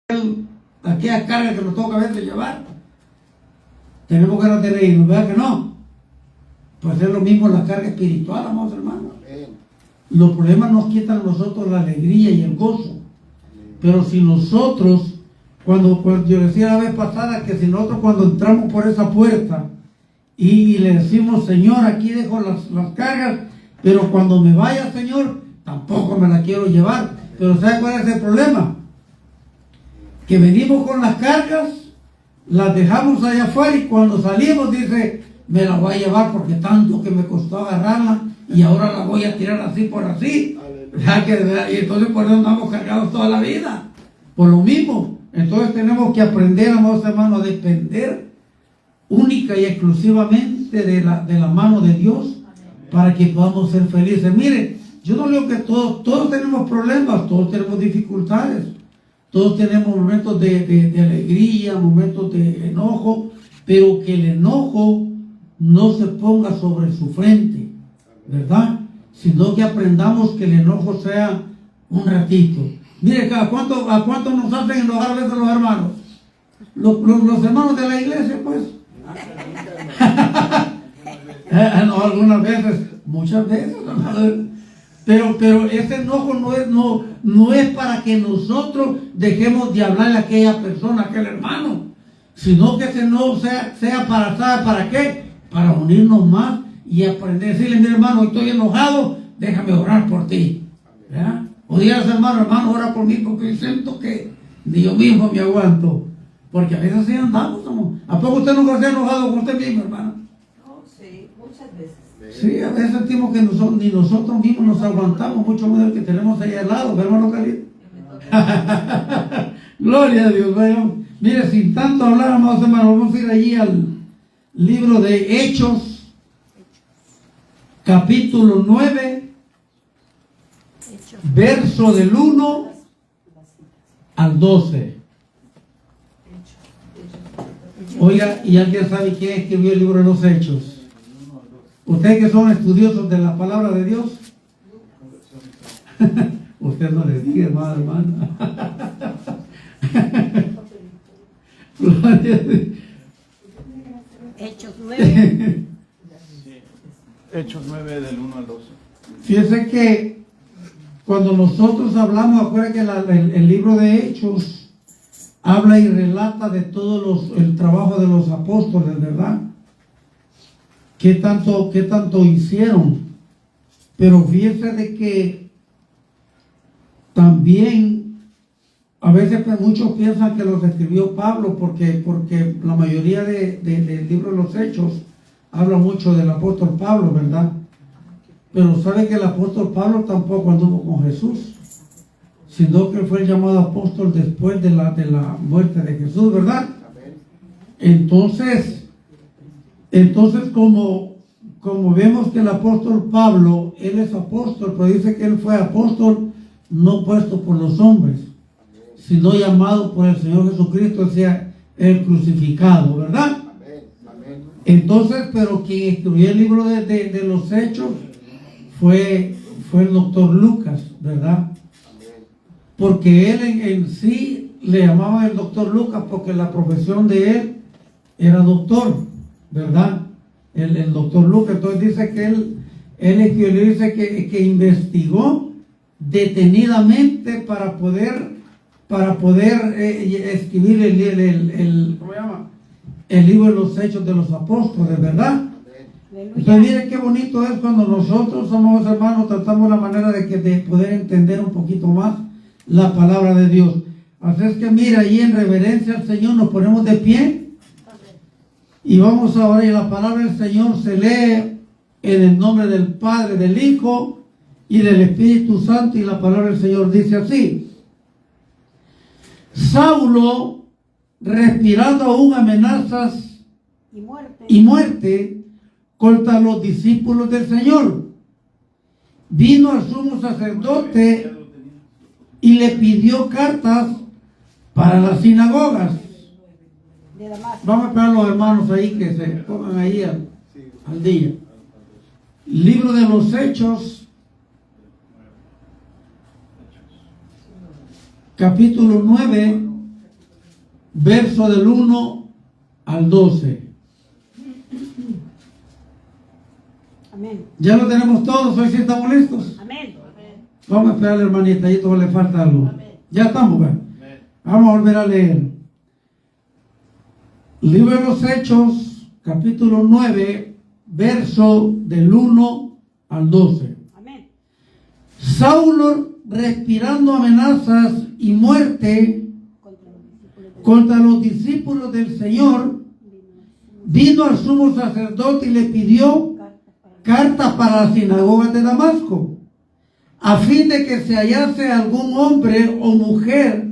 aquella carga que nos toca a veces llevar. Tenemos ganas de reírnos, ¿verdad que no? Pues es lo mismo la carga espiritual, amados hermanos. Los problemas nos quitan a nosotros la alegría y el gozo. Pero si nosotros, cuando yo decía la vez pasada que si nosotros cuando entramos por esa puerta y le decimos, Señor, aquí dejo las cargas, pero cuando me vaya, Señor, tampoco me la quiero llevar. Pero ¿sabe cuál es el problema? Que venimos con las cargas, las dejamos allá afuera y cuando salimos dice, me la voy a llevar porque tanto que me costó agarrarla y ahora la voy a tirar así por así. Y entonces por eso andamos cargados toda la vida. Por lo mismo. Entonces tenemos que aprender, amados hermanos, a depender única y exclusivamente de la mano de Dios para que podamos ser felices. Mire, yo no digo que todos tenemos problemas, todos tenemos dificultades. Todos tenemos momentos de alegría, momentos de enojo, pero que el enojo no se ponga sobre su frente, ¿verdad? Sino que aprendamos que el enojo sea un ratito. Mire, ¿a cuánto nos hacen enojar a veces los hermanos? Los hermanos de la iglesia, pues. No, algunas veces, muchas veces, pero ese enojo no es para que nosotros dejemos de hablarle a aquella persona, a aquel hermano, sino que ese enojo sea ¿para qué? Para unirnos más y aprender a decirle, mi hermano, estoy enojado, déjame orar por ti. ¿Ya? O dígale, hermano, ora por mí porque siento que ni yo mismo me aguanto. Porque a veces así andamos, ¿no? ¿A poco usted nunca se ha enojado con usted mismo, hermano? No, sí, muchas veces. Sí, a veces sentimos que ni nosotros mismos nos aguantamos, mucho más del que tenemos ahí al lado, hermano Carlito. Gloria a Dios, vaya. Mire, sin tanto hablar, amados hermanos, vamos a ir allí al libro de Hechos, capítulo 9, verso del 1 al 12. Oiga, ¿y alguien sabe quién escribió el libro de los Hechos? Ustedes que son estudiosos de la palabra de Dios. Usted no les diga, hermano. Hechos 9. Hechos 9 del 1 al 12. Fíjense que cuando nosotros hablamos, acuérdense que el libro de Hechos habla y relata de todo el trabajo de los apóstoles, ¿verdad? ¿Qué tanto hicieron? Pero fíjense de que también a veces muchos piensan que los escribió Pablo porque la mayoría del libro de los Hechos habla mucho del apóstol Pablo, ¿verdad? Pero sabe que el apóstol Pablo tampoco anduvo con Jesús, sino que fue llamado apóstol después de la muerte de Jesús, ¿verdad? Entonces como vemos que el apóstol Pablo, él es apóstol, pero dice que él fue apóstol no puesto por los hombres, sino llamado por el Señor Jesucristo, o sea, el crucificado, ¿verdad? Entonces, pero quien escribió el libro de los Hechos fue el doctor Lucas, ¿verdad? Porque él en sí le llamaban el doctor Lucas porque la profesión de él era doctor, ¿verdad? El doctor Lucas. Entonces dice que él dice que investigó detenidamente para poder escribir el libro de los Hechos de los Apóstoles, ¿verdad? Entonces miren qué bonito es cuando nosotros somos hermanos, tratamos la manera de poder entender un poquito más la palabra de Dios. Así es que mira, ahí en reverencia al Señor nos ponemos de pie y vamos ahora, y la palabra del Señor se lee en el nombre del Padre, del Hijo y del Espíritu Santo, y la palabra del Señor dice así: Saulo, respirando aún amenazas y muerte contra los discípulos del Señor, vino al sumo sacerdote y le pidió cartas para las sinagogas. Vamos a esperar a los hermanos ahí que se pongan ahí al día. Libro de los Hechos, capítulo 9, verso del 1 al 12. Amén. ¿Ya lo tenemos todos? ¿Hoy sí estamos listos? Amén. Vamos a esperar, hermanita, ahí todavía le falta algo. Amén. Ya estamos, ¿verdad? Vamos a volver a leer. Libro de los Hechos, capítulo 9, verso del 1 al 12. Amén. Saulo, respirando amenazas y muerte contra los discípulos del Señor, vino al sumo sacerdote y le pidió cartas para las sinagogas de Damasco, a fin de que se hallase algún hombre o mujer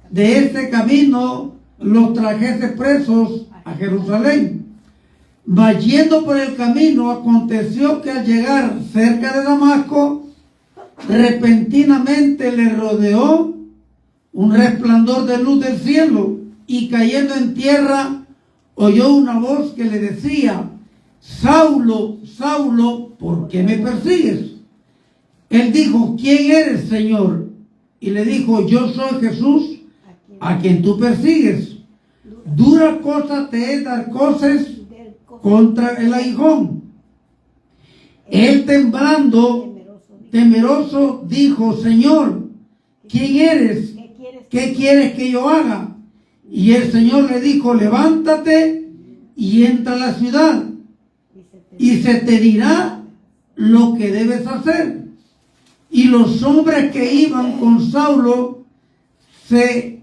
de este camino, los trajese presos a Jerusalén. Mas yendo por el camino, aconteció que al llegar cerca de Damasco, repentinamente le rodeó un resplandor de luz del cielo, y cayendo en tierra, oyó una voz que le decía: Saulo, Saulo, ¿por qué me persigues? Él dijo: ¿quién eres, Señor? Y le dijo: yo soy Jesús, a quien tú persigues. Dura cosa te es dar coces contra el aguijón. Él, temblando, temeroso, dijo: Señor, ¿quién eres? ¿Qué quieres que yo haga? Y el Señor le dijo: levántate y entra a la ciudad, y se te dirá lo que debes hacer. Y los hombres que iban con Saulo se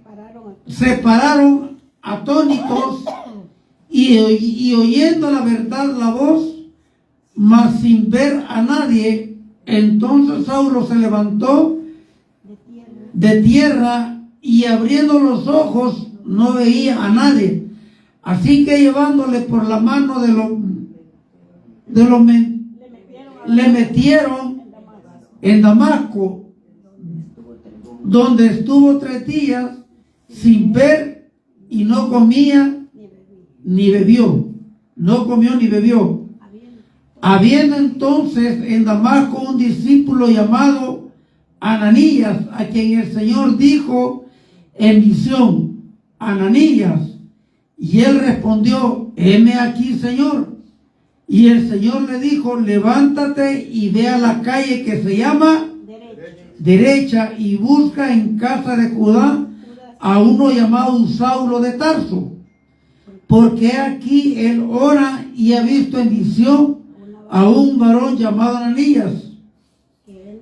pararon atónitos y oyendo la verdad la voz, mas sin ver a nadie. Entonces Saulo se levantó de tierra y abriendo los ojos no veía a nadie. Así que llevándole por la mano le metieron en Damasco, donde estuvo 3 días sin ver, y no comía ni bebió. No comió ni bebió. Habiendo entonces en Damasco un discípulo llamado Ananías, a quien el Señor dijo en visión: Ananías. Y él respondió: heme aquí, Señor. Y el Señor le dijo: levántate y ve a la calle que se llama Derecha, y busca en casa de Judá a uno llamado Saulo de Tarso, porque aquí él ora y ha visto en visión a un varón llamado Ananías,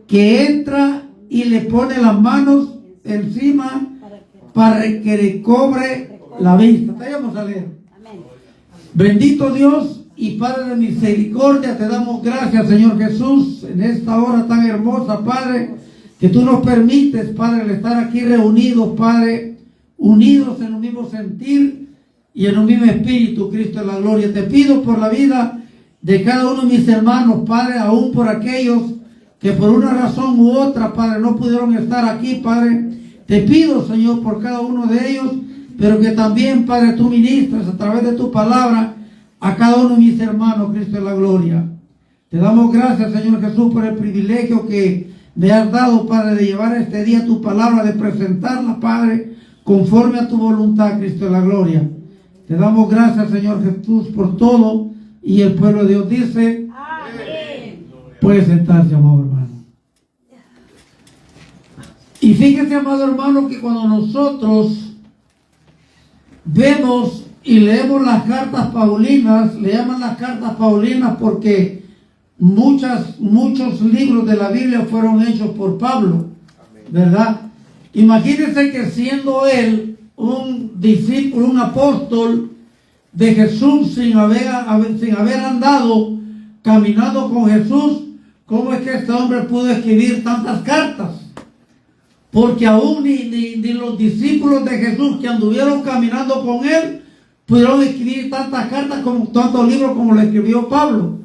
que entra y le pone las manos encima para que le cobre la vista. Vamos a leer. Bendito Dios y Padre de misericordia, te damos gracias, Señor Jesús, en esta hora tan hermosa, Padre, que tú nos permites, Padre, el estar aquí reunidos, Padre, unidos en un mismo sentir y en un mismo espíritu, Cristo de la gloria. Te pido por la vida de cada uno de mis hermanos, Padre, aún por aquellos que por una razón u otra, Padre, no pudieron estar aquí, Padre. Te pido, Señor, por cada uno de ellos, pero que también, Padre, tú ministras a través de tu palabra a cada uno de mis hermanos, Cristo de la gloria. Te damos gracias, Señor Jesús, por el privilegio que me has dado, Padre, de llevar este día tu palabra, de presentarla, Padre, conforme a tu voluntad, Cristo de la gloria. Te damos gracias, Señor Jesús, por todo, y el pueblo de Dios dice: amén. Puede sentarse, amado hermano. Y fíjese, amado hermano, que cuando nosotros vemos y leemos las cartas paulinas, le llaman las cartas paulinas porque muchos libros de la Biblia fueron hechos por Pablo, ¿verdad? Imagínense que siendo él un discípulo, un apóstol de Jesús, sin haber andado caminando con Jesús, ¿cómo es que este hombre pudo escribir tantas cartas? Porque aún ni los discípulos de Jesús que anduvieron caminando con él pudieron escribir tantas cartas, como tantos libros como lo escribió Pablo,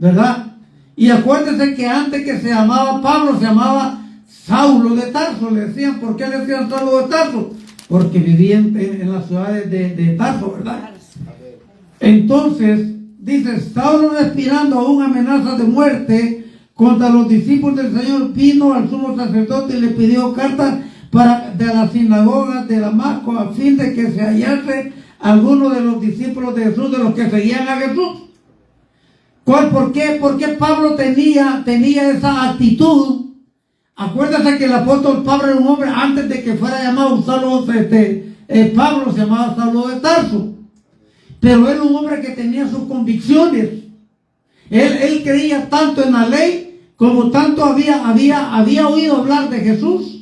¿verdad? Y acuérdense que antes que se llamaba Pablo, se llamaba Saulo de Tarso. Le decían, ¿por qué le decían Saulo de Tarso? Porque vivía en las ciudades de Tarso, ¿verdad? Entonces, dice: Saulo, respirando aún amenazas de muerte contra los discípulos del Señor, vino al sumo sacerdote y le pidió cartas de las sinagogas de Damasco, a fin de que se hallase alguno de los discípulos de Jesús, de los que seguían a Jesús. ¿Por qué? Porque Pablo tenía esa actitud. Acuérdate que el apóstol Pablo era un hombre, antes de que fuera llamado Saulo, Pablo se llamaba Saulo de Tarso. Pero era un hombre que tenía sus convicciones. Él creía tanto en la ley, como tanto había oído hablar de Jesús.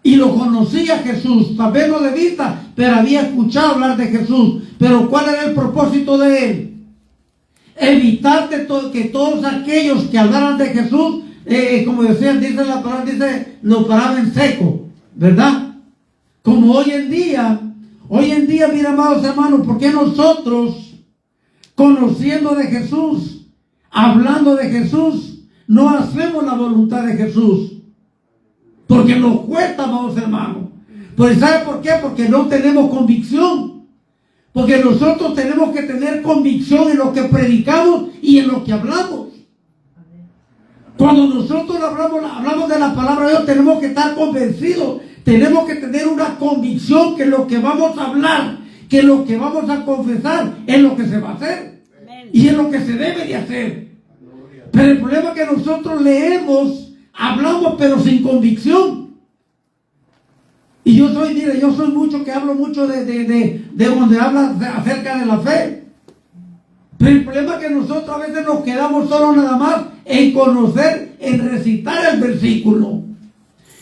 Y lo conocía Jesús, tal vez no de vista, pero había escuchado hablar de Jesús. Pero ¿cuál era el propósito de él? Evitar que todos aquellos que hablaran de Jesús, como decían, dice la palabra, lo paraban en seco, ¿verdad? Como hoy en día, mira, amados hermanos, ¿por qué nosotros, conociendo de Jesús, hablando de Jesús, no hacemos la voluntad de Jesús? Porque nos cuesta, amados hermanos. Pues ¿sabe por qué? Porque no tenemos convicción. Porque nosotros tenemos que tener convicción en lo que predicamos y en lo que hablamos. Cuando nosotros hablamos de la palabra de Dios, tenemos que estar convencidos. Tenemos que tener una convicción que lo que vamos a hablar, que lo que vamos a confesar es lo que se va a hacer. Y es lo que se debe de hacer. Pero el problema es que nosotros leemos, hablamos pero sin convicción. Y yo soy mucho que hablo mucho de donde habla acerca de la fe. Pero el problema es que nosotros a veces nos quedamos solo nada más en conocer, en recitar el versículo.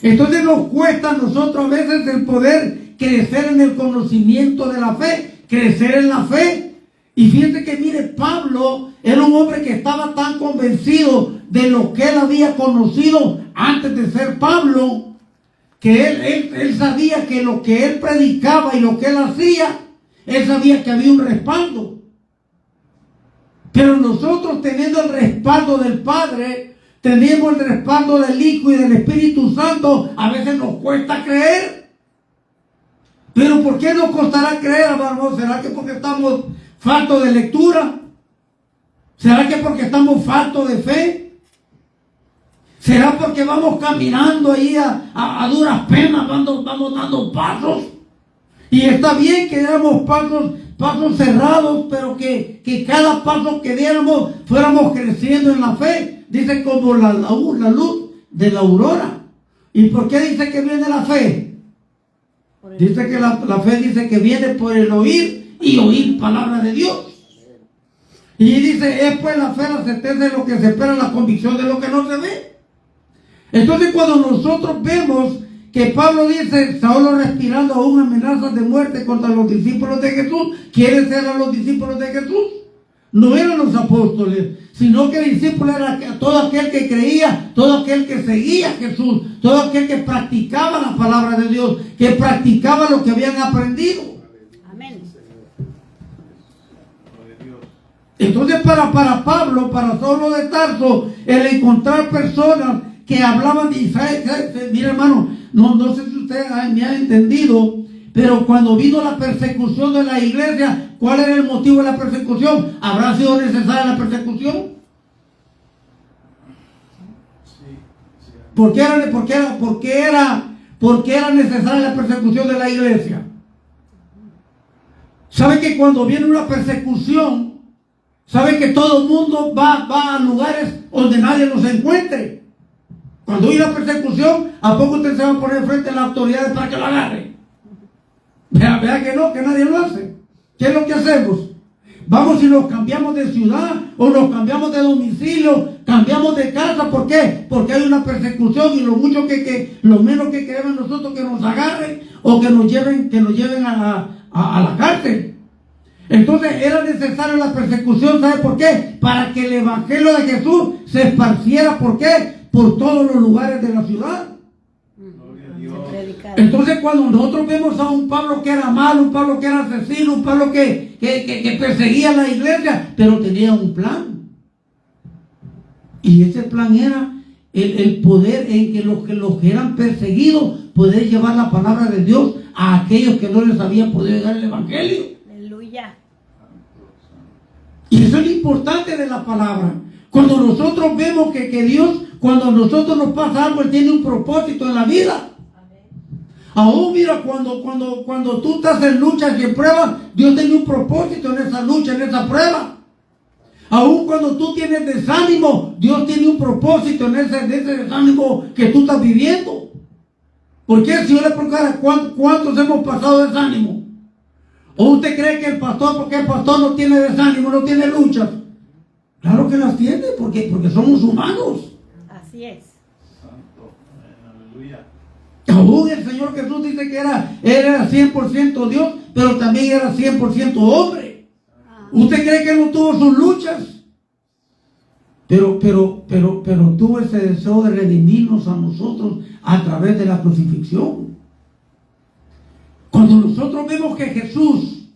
Entonces nos cuesta a nosotros a veces el poder crecer en el conocimiento de la fe, crecer en la fe. Y fíjense que mire, Pablo era un hombre que estaba tan convencido de lo que él había conocido antes de ser Pablo, que él sabía que lo que él predicaba y lo que él hacía, él sabía que había un respaldo. Pero nosotros, teniendo el respaldo del Padre, tenemos el respaldo del Hijo y del Espíritu Santo, a veces nos cuesta creer. Pero ¿por qué nos costará creer, hermano? ¿Será que porque estamos faltos de lectura? ¿Será que porque estamos faltos de fe? ¿Será porque vamos caminando ahí a duras penas, vamos dando pasos? Y está bien que diéramos pasos cerrados, pero que cada paso que diéramos fuéramos creciendo en la fe. Dice como la luz de la aurora. ¿Y por qué dice que viene la fe? Dice que la fe dice que viene por el oír y oír palabra de Dios. Y dice, es pues la fe la certeza de lo que se espera, la convicción de lo que no se ve. Entonces cuando nosotros vemos que Pablo dice, Saulo respirando aún amenazas de muerte contra los discípulos de Jesús, ¿quiénes eran los discípulos de Jesús? No eran los apóstoles, sino que el discípulo era todo aquel que creía, todo aquel que seguía a Jesús, todo aquel que practicaba la palabra de Dios, que practicaba lo que habían aprendido. Amén. Entonces para Pablo, para Saulo de Tarso, el encontrar personas que hablaban de Israel, mira hermano, no sé si usted me ha entendido, pero cuando vino la persecución de la iglesia, ¿cuál era el motivo de la persecución? ¿Habrá sido necesaria la persecución? ¿Por qué era necesaria la persecución de la iglesia? ¿Sabe que cuando viene una persecución, sabe que todo el mundo va a lugares donde nadie los encuentre? Cuando hay una persecución, ¿a poco usted se va a poner frente a las autoridades para que lo agarre? Vea que no, que nadie lo hace. ¿Qué es lo que hacemos? Vamos y nos cambiamos de ciudad o nos cambiamos de domicilio, cambiamos de casa. ¿Por qué? Porque hay una persecución y lo menos que queremos nosotros que nos agarren o que nos lleven a la cárcel. Entonces era necesaria la persecución, ¿sabe por qué? Para que el evangelio de Jesús se esparciera. ¿Por qué? Por todos los lugares de la ciudad. Entonces cuando nosotros vemos a un Pablo que era malo, un Pablo que era asesino, un Pablo que perseguía a la iglesia, pero tenía un plan. Y ese plan era el poder en que los que eran perseguidos, poder llevar la palabra de Dios a aquellos que no les había podido dar el evangelio. Aleluya. Y eso es lo importante de la palabra. Cuando nosotros vemos que Dios cuando a nosotros nos pasa algo, Él tiene un propósito en la vida. Aún mira, cuando tú estás en luchas y en pruebas, Dios tiene un propósito en esa lucha, en esa prueba. Aún cuando tú tienes desánimo, Dios tiene un propósito en ese desánimo que tú estás viviendo. Porque si yo le preguntara cuántos hemos pasado desánimo, ¿o usted cree que el pastor, porque el pastor no tiene desánimo, no tiene luchas? Claro que las tiene, porque somos humanos. Así es. Santo. Aleluya. Aún el Señor Jesús dice que era 100% Dios, pero también era 100% hombre. ¿Usted cree que no tuvo sus luchas? Pero tuvo ese deseo de redimirnos a nosotros a través de la crucifixión. Cuando nosotros vemos que Jesús,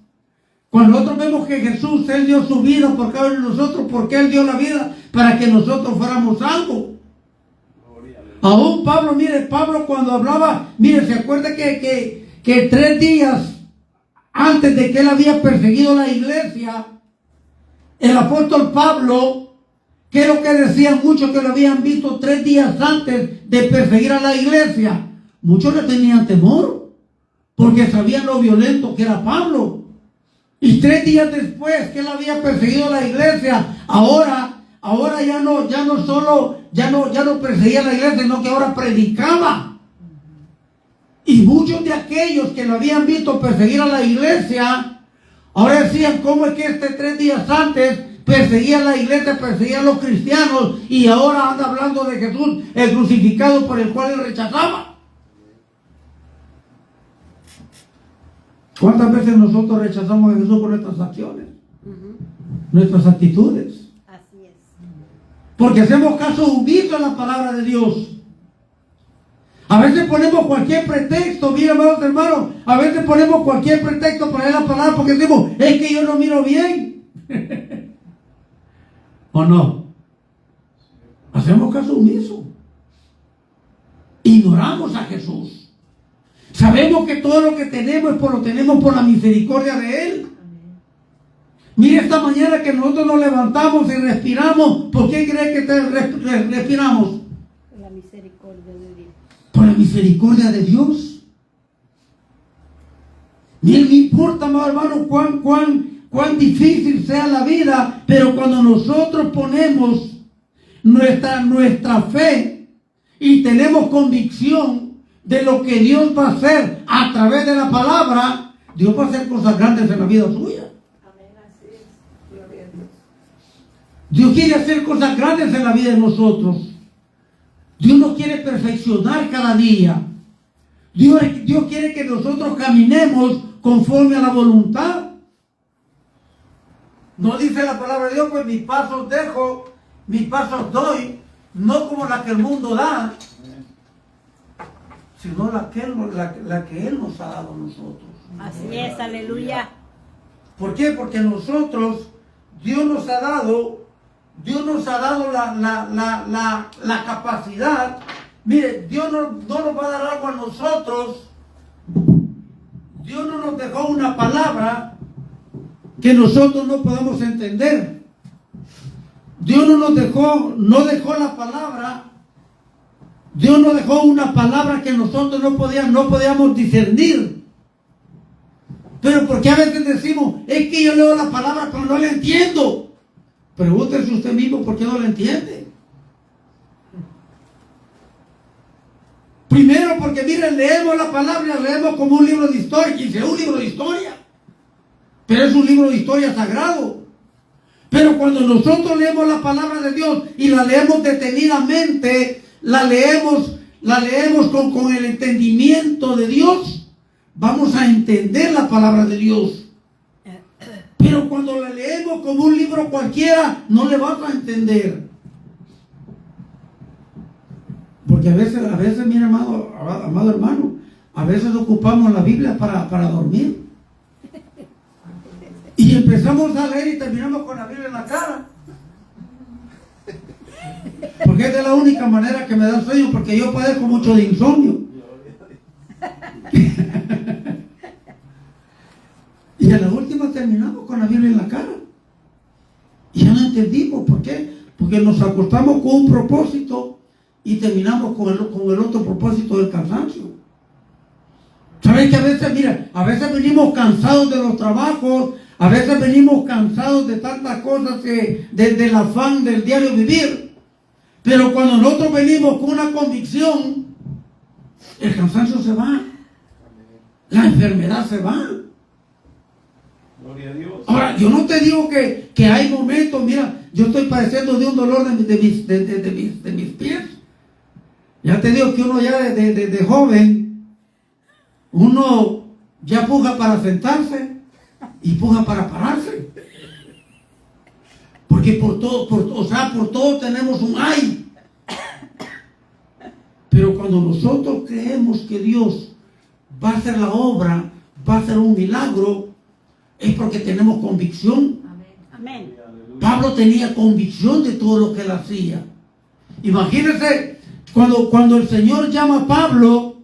Él dio su vida por cada uno de nosotros, porque Él dio la vida para que nosotros fuéramos salvos. Aún Pablo cuando hablaba, se acuerda que 3 días antes de que él había perseguido la iglesia, el apóstol Pablo, que es lo que decían muchos que lo habían visto 3 días antes de perseguir a la iglesia, muchos le tenían temor, porque sabían lo violento que era Pablo. Y 3 días después que él había perseguido a la iglesia, ahora ya no perseguía a la iglesia, sino que ahora predicaba. Y muchos de aquellos que lo habían visto perseguir a la iglesia, ahora decían, ¿cómo es que 3 días antes perseguía a la iglesia, perseguía a los cristianos, y ahora anda hablando de Jesús, el crucificado por el cual él rechazaba? ¿Cuántas veces nosotros rechazamos a Jesús por nuestras acciones? Nuestras actitudes. Así es. Porque hacemos caso omiso a la palabra de Dios. A veces ponemos cualquier pretexto, mira, amados hermanos, a veces ponemos cualquier pretexto para leer la palabra porque decimos, es que yo no miro bien. ¿O no? Hacemos caso omiso. Ignoramos a Jesús. Sabemos que todo lo que tenemos lo tenemos por la misericordia de Él. Mire, esta mañana que nosotros nos levantamos y respiramos, ¿por qué cree que respiramos? La misericordia de Dios. Por la misericordia de Dios. Ni me importa, amado hermano, cuán difícil sea la vida, pero cuando nosotros ponemos nuestra fe y tenemos convicción de lo que Dios va a hacer a través de la palabra, Dios va a hacer cosas grandes en la vida suya. Amén, así es. Gloria a Dios. Dios quiere hacer cosas grandes en la vida de nosotros. Dios nos quiere perfeccionar cada día. Dios quiere que nosotros caminemos conforme a la voluntad. No dice la palabra de Dios, pues mis pasos dejo, mis pasos doy, no como la que el mundo da, sino la que Él nos ha dado a nosotros. Así es, aleluya. ¿Por qué? Porque nosotros, Dios nos ha dado la capacidad. Mire, Dios no nos va a dar algo a nosotros. Dios no nos dejó una palabra que nosotros no podamos entender. Dios no dejó la palabra. Dios nos dejó una palabra que nosotros no podíamos discernir. Pero porque a veces decimos, es que yo leo la palabra pero no la entiendo. Pregúntese usted mismo por qué no la entiende. Primero porque miren, leemos la palabra y la leemos como un libro de historia. Y dice, un libro de historia. Pero es un libro de historia sagrado. Pero cuando nosotros leemos la palabra de Dios y la leemos detenidamente, la leemos con el entendimiento de Dios, vamos a entender la palabra de Dios. Pero cuando la leemos como un libro cualquiera, no le vas a entender. Porque a veces, mira, amado hermano, a veces ocupamos la Biblia para dormir. Y empezamos a leer y terminamos con la Biblia en la cara. Porque es de la única manera que me da sueño, porque yo padezco mucho de insomnio. Y a la última terminamos con la Biblia en la cara. Y ya no entendimos por qué. Porque nos acostamos con un propósito y terminamos con el otro propósito del cansancio. ¿Sabes que a veces, mira, a veces venimos cansados de los trabajos, a veces venimos cansados de tantas cosas que del afán del diario vivir? Pero cuando nosotros venimos con una convicción, el cansancio se va, la enfermedad se va. Gloria a Dios. Ahora, yo no te digo que hay momentos, mira, yo estoy padeciendo de un dolor de mis pies. Ya te digo que uno ya de joven, uno ya puja para sentarse y puja para pararse. Porque por todo tenemos un ay. Pero cuando nosotros creemos que Dios va a hacer la obra, va a hacer un milagro, es porque tenemos convicción. Amén. Pablo tenía convicción de todo lo que él hacía. Imagínense, cuando el Señor llama a Pablo,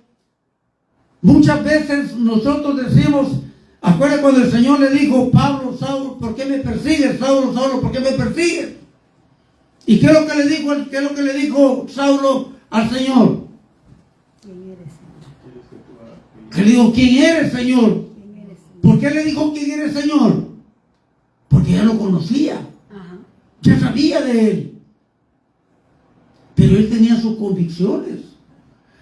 muchas veces nosotros decimos, acuérdate cuando el Señor le dijo, Pablo, Saulo, ¿por qué me persigues? Saulo, Saulo, ¿por qué me persigues? ¿Y qué es lo que le dijo Saulo al Señor? ¿Quién eres, Señor? Que le dijo, ¿quién eres, Señor? ¿Quién eres, Señor? ¿Por qué le dijo quién eres, Señor? Porque ya lo conocía, Ajá. ya sabía de él. Pero él tenía sus convicciones.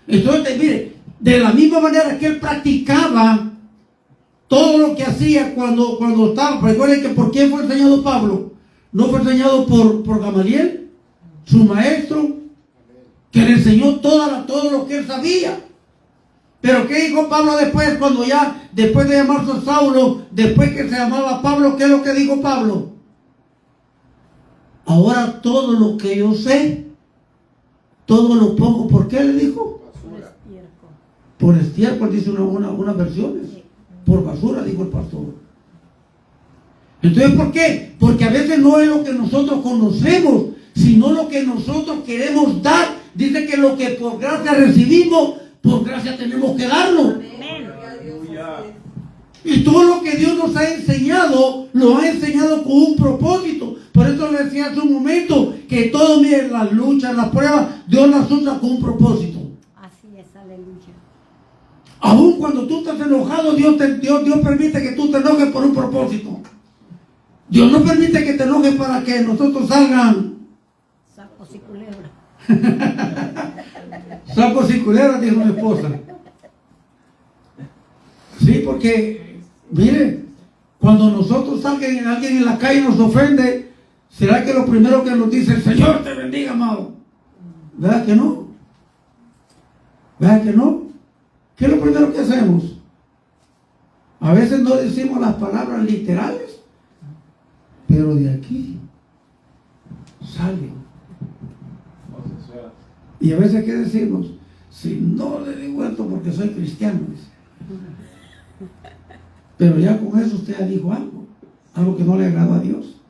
Entonces, mire, de la misma manera que él practicaba todo lo que hacía cuando estaba. Recuerden que ¿por quién fue enseñado Pablo? No fue enseñado por Gamaliel, su maestro, que le enseñó todo lo que él sabía. Pero ¿qué dijo Pablo después? Después de llamarse a Saulo, después que se llamaba Pablo, ¿qué es lo que dijo Pablo? Ahora todo lo que yo sé, todo lo pongo. ¿Por qué le dijo? Por estiércol. Por estiércol, dice una versiones. Por basura, dijo el pastor. Entonces, ¿por qué? Porque a veces no es lo que nosotros conocemos, sino lo que nosotros queremos dar. Dice que lo que por gracia recibimos, por gracia tenemos que darlo. Amén. Y todo lo que Dios nos ha enseñado, lo ha enseñado con un propósito. Por eso le decía hace un momento que todo, miren, las luchas, las pruebas, Dios las usa con un propósito. Así es, aleluya. Aún cuando tú estás enojado, Dios permite que tú te enojes por un propósito. Dios no permite que te enojes para que nosotros salgan Sapos y culebras. sapos y culebras, dijo mi esposa. Sí, porque, mire, cuando nosotros alguien en la calle nos ofende, ¿será que lo primero que nos dice, el Señor te bendiga, amado? ¿Verdad que no? ¿Verdad que no? ¿Qué es lo primero que hacemos? A veces no decimos las palabras literales, pero de aquí salen. Y a veces, ¿qué decimos? Si no le digo esto porque soy cristiano, dice. Pero ya con eso usted ya dijo algo que no le agradó a Dios.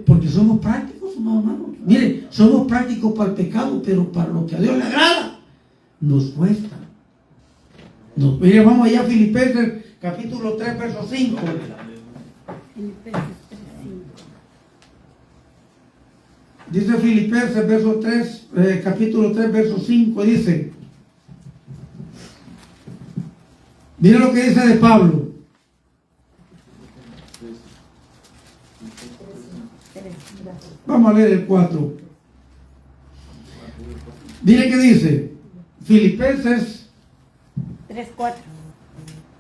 porque somos prácticos, hermanos. Mire, somos prácticos para el pecado, pero para lo que a Dios le agrada, nos cuesta. Mire, vamos allá a Filipenses, capítulo 3, verso 5. Filipenses 3:5. Dice Filipenses, verso 3, capítulo 3, verso 5, dice, mire lo que dice de Pablo. Vamos a leer el 4. Mire qué dice. Filipenses 3:4.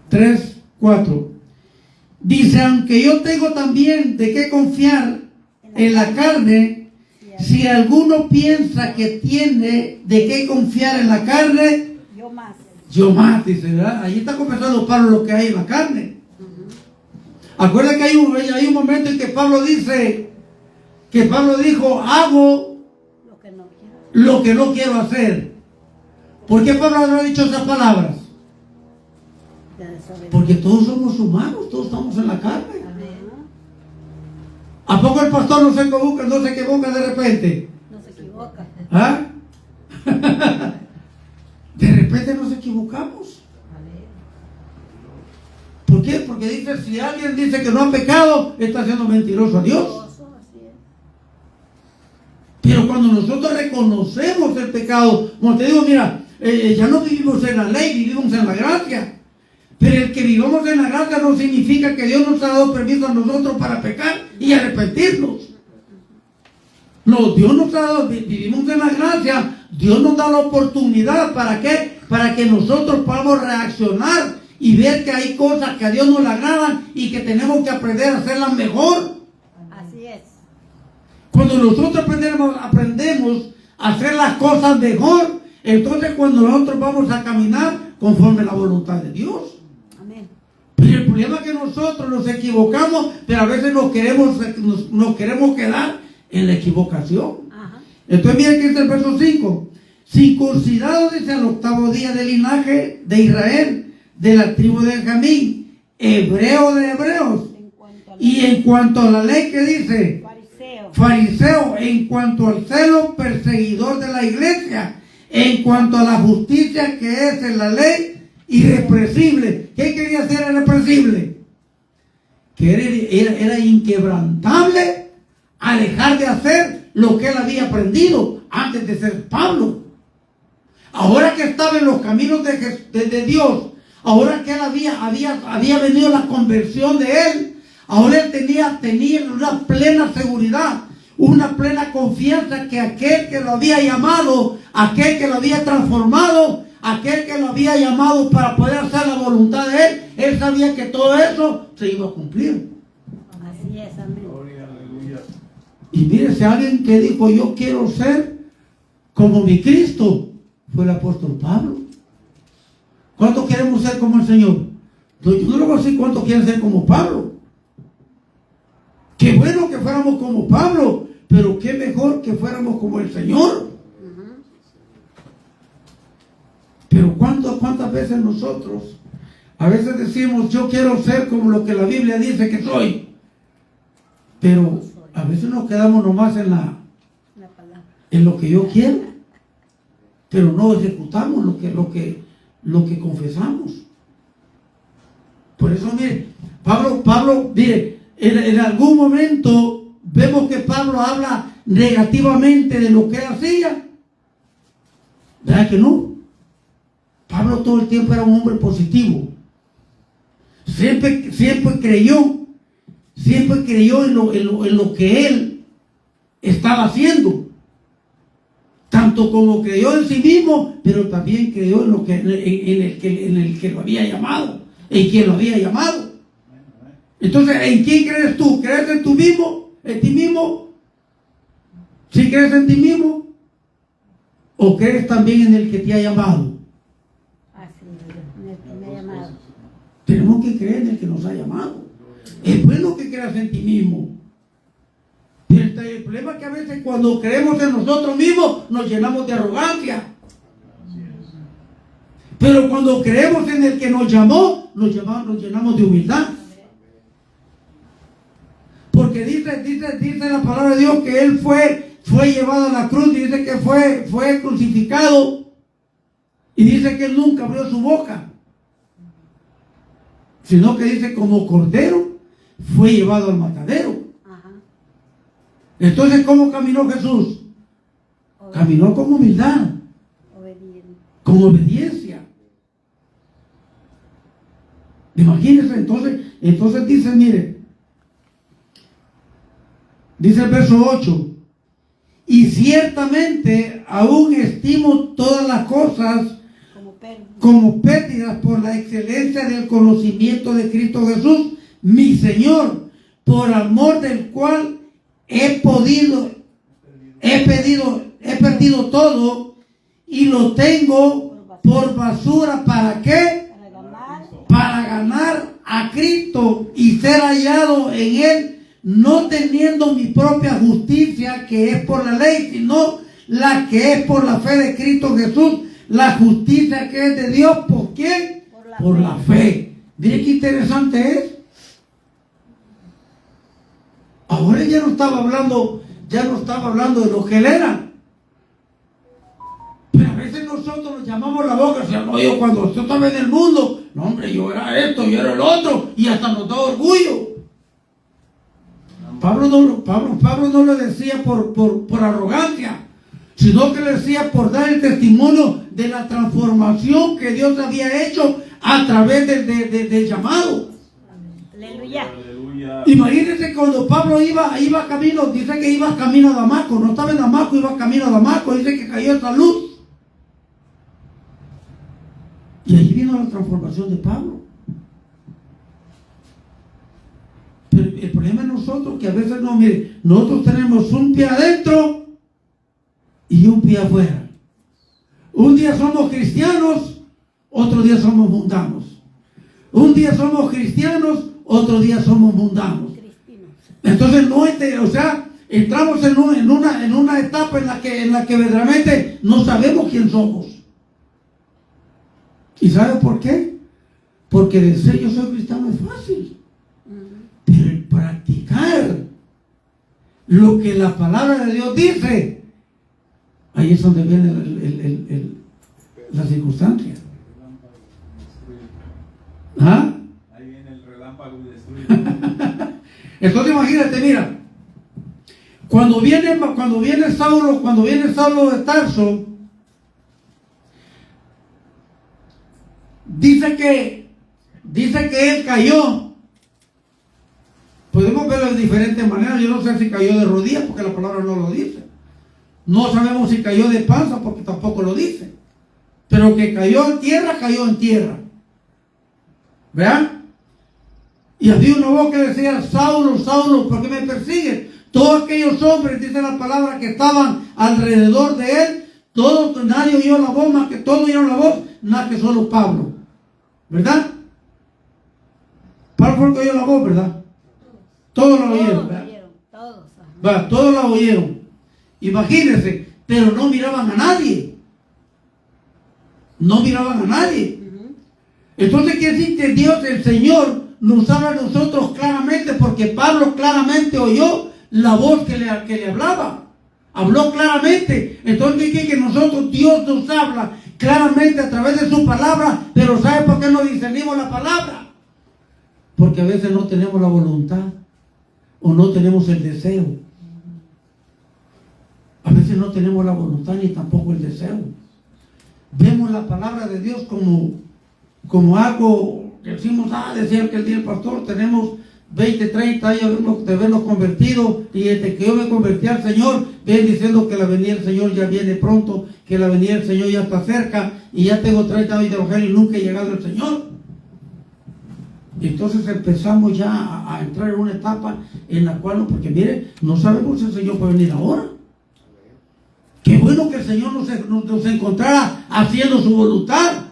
3:4. Dice, aunque yo tengo también de qué confiar en la carne, si alguno piensa que tiene de qué confiar en la carne, yo más, dice, ¿verdad? Ahí está confesando Pablo lo que hay en la carne. Acuérdate que hay un momento en que Pablo dijo, hago lo que no quiero hacer. ¿Por qué Pablo no ha dicho esas palabras? Porque todos somos humanos, todos estamos en la carne. ¿A poco el pastor no se equivoca de repente? No se equivoca. ¿Ah? De repente nos equivocamos. ¿Por qué? Porque dice, si alguien dice que no ha pecado, está siendo mentiroso a Dios. cuando nosotros reconocemos el pecado, como te digo, mira, ya no vivimos en la ley, vivimos en la gracia. Pero el que vivamos en la gracia no significa que Dios nos ha dado permiso a nosotros para pecar y arrepentirnos. No, Dios nos ha dado, vivimos en la gracia, Dios nos da la oportunidad, ¿para qué? Para que nosotros podamos reaccionar y ver que hay cosas que a Dios no le agradan y que tenemos que aprender a hacerlas mejor. Así es. Cuando nosotros aprendemos a hacer las cosas mejor, entonces cuando nosotros vamos a caminar conforme a la voluntad de Dios. Amén. Pero el problema es que nosotros nos equivocamos, pero a veces nos queremos quedar en la equivocación. Ajá. Entonces miren que dice el verso 5. Circuncidado dice al 8º día del linaje de Israel, de la tribu de Benjamín, hebreo de hebreos. Y en cuanto a la ley, ¿qué dice? Fariseo. Fariseo. En cuanto al celo, perseguidor de la iglesia. En cuanto a la justicia que es en la ley, irrepresible. ¿Qué quería hacer irrepresible? Que era inquebrantable a dejar de hacer lo que él había aprendido antes de ser Pablo. Ahora que estaba en los caminos de Dios, ahora que él había venido la conversión de él, ahora él tenía una plena seguridad, una plena confianza que aquel que lo había llamado, aquel que lo había transformado, aquel que lo había llamado para poder hacer la voluntad de él sabía que todo eso se iba a cumplir. Así es, amén. Y mire, si alguien que dijo yo quiero ser como mi Cristo, fue el apóstol Pablo. ¿Cuántos queremos ser como el Señor? Yo no le voy a decir cuántos quieren ser como Pablo. Qué bueno que fuéramos como Pablo, pero qué mejor que fuéramos como el Señor. Pero ¿cuántas veces nosotros a veces decimos yo quiero ser como lo que la Biblia dice que soy? Pero a veces nos quedamos nomás en lo que yo quiero, pero no ejecutamos lo que confesamos. Por eso, mire, Pablo, mire, en algún momento vemos que Pablo habla negativamente de lo que él hacía. ¿Verdad que no? Pablo todo el tiempo era un hombre positivo. Siempre creyó en lo que él estaba haciendo. Tanto como creyó en sí mismo, pero también creyó en el que lo había llamado, en quien lo había llamado. Entonces, ¿en quién crees tú? ¿Crees en tú mismo? ¿En ti mismo? ¿Sí crees en ti mismo? ¿O crees también en el que te ha llamado? Así es, en el que me ha llamado. Tenemos que creer en el que nos ha llamado. Es bueno que creas en ti mismo. Pero el problema es que a veces cuando creemos en nosotros mismos nos llenamos de arrogancia. Pero cuando creemos en el que nos llamó, nos llenamos de humildad. Porque dice la palabra de Dios que él fue llevado a la cruz, dice que fue crucificado y dice que él nunca abrió su boca, sino que dice como cordero fue llevado al matadero. Ajá. Entonces, ¿cómo caminó Jesús? Caminó con humildad, con obediencia. Imagínense, entonces dice, mire, dice el verso 8, y ciertamente aún estimo todas las cosas como pérdidas por la excelencia del conocimiento de Cristo Jesús, mi Señor, por amor del cual he perdido todo y lo tengo por basura. ¿Para qué? Para ganar a Cristo y ser hallado en Él, no teniendo mi propia justicia que es por la ley, sino la que es por la fe de Cristo Jesús, la justicia que es de Dios. ¿Por quién? Por la fe. Mire qué interesante es. Ahora ya no estaba hablando de lo que él era. Pero a veces nosotros nos llamamos la boca, o sea, no, yo cuando yo estaba en el mundo, no hombre, yo era esto, yo era el otro, y hasta nos da orgullo. Pablo no lo decía por arrogancia, sino que lo decía por dar el testimonio de la transformación que Dios había hecho a través del llamado. Aleluya. Imagínense cuando Pablo iba camino, dice que iba camino a Damasco, no estaba en Damasco, iba camino a Damasco, dice que cayó esa luz. Y allí vino la transformación de Pablo. Pero el problema es nosotros, que a veces no, mire, nosotros tenemos un pie adentro y un pie afuera. Un día somos cristianos, otro día somos mundanos. Un día somos cristianos, otro día somos mundanos. Entonces no, o sea, entramos en una etapa en la que verdaderamente no sabemos quién somos. ¿Y sabe por qué? Porque decir yo soy cristiano es fácil, pero el practicar lo que la palabra de Dios dice, ahí es donde viene la circunstancia. ¿Ah? Ahí viene el relámpago y destruye. Entonces imagínate, mira, cuando viene Saulo de Tarso, dice que él cayó. Podemos verlo de diferentes maneras. Yo no sé si cayó de rodillas, porque la palabra no lo dice. No sabemos si cayó de panza, porque tampoco lo dice. Pero que cayó en tierra, cayó en tierra. ¿Vean? Y había una voz que decía: Saulo, Saulo, ¿por qué me persigues? Todos aquellos hombres, dice la palabra, que estaban alrededor de él, nadie oyó la voz, más que todos oyeron la voz, nada que solo Pablo. ¿Verdad? Pablo fue el que oyó la voz, ¿verdad? Todos la oyeron, ¿verdad? Todos la oyeron. Imagínense, pero no miraban a nadie. No miraban a nadie. Entonces quiere decir que Dios, el Señor, nos habla a nosotros claramente, porque Pablo claramente oyó la voz que le hablaba. Habló claramente. Entonces quiere que nosotros, Dios nos habla claramente a través de su palabra. Pero ¿sabe por qué no discernimos la palabra? Porque a veces no tenemos la voluntad, o no tenemos el deseo. A veces no tenemos la voluntad ni tampoco el deseo. Vemos la palabra de Dios como algo que decimos: decía que el día del pastor, tenemos 20, 30 años de vernos convertidos, y desde que yo me convertí al Señor, ven diciendo que la venida del Señor ya viene pronto, que la venida del Señor ya está cerca, y ya tengo 30 años de evangelio y nunca he llegado al Señor. Entonces empezamos ya a entrar en una etapa en la cual, porque mire, no sabemos si el Señor puede venir ahora. Qué bueno que el Señor nos encontrara haciendo su voluntad.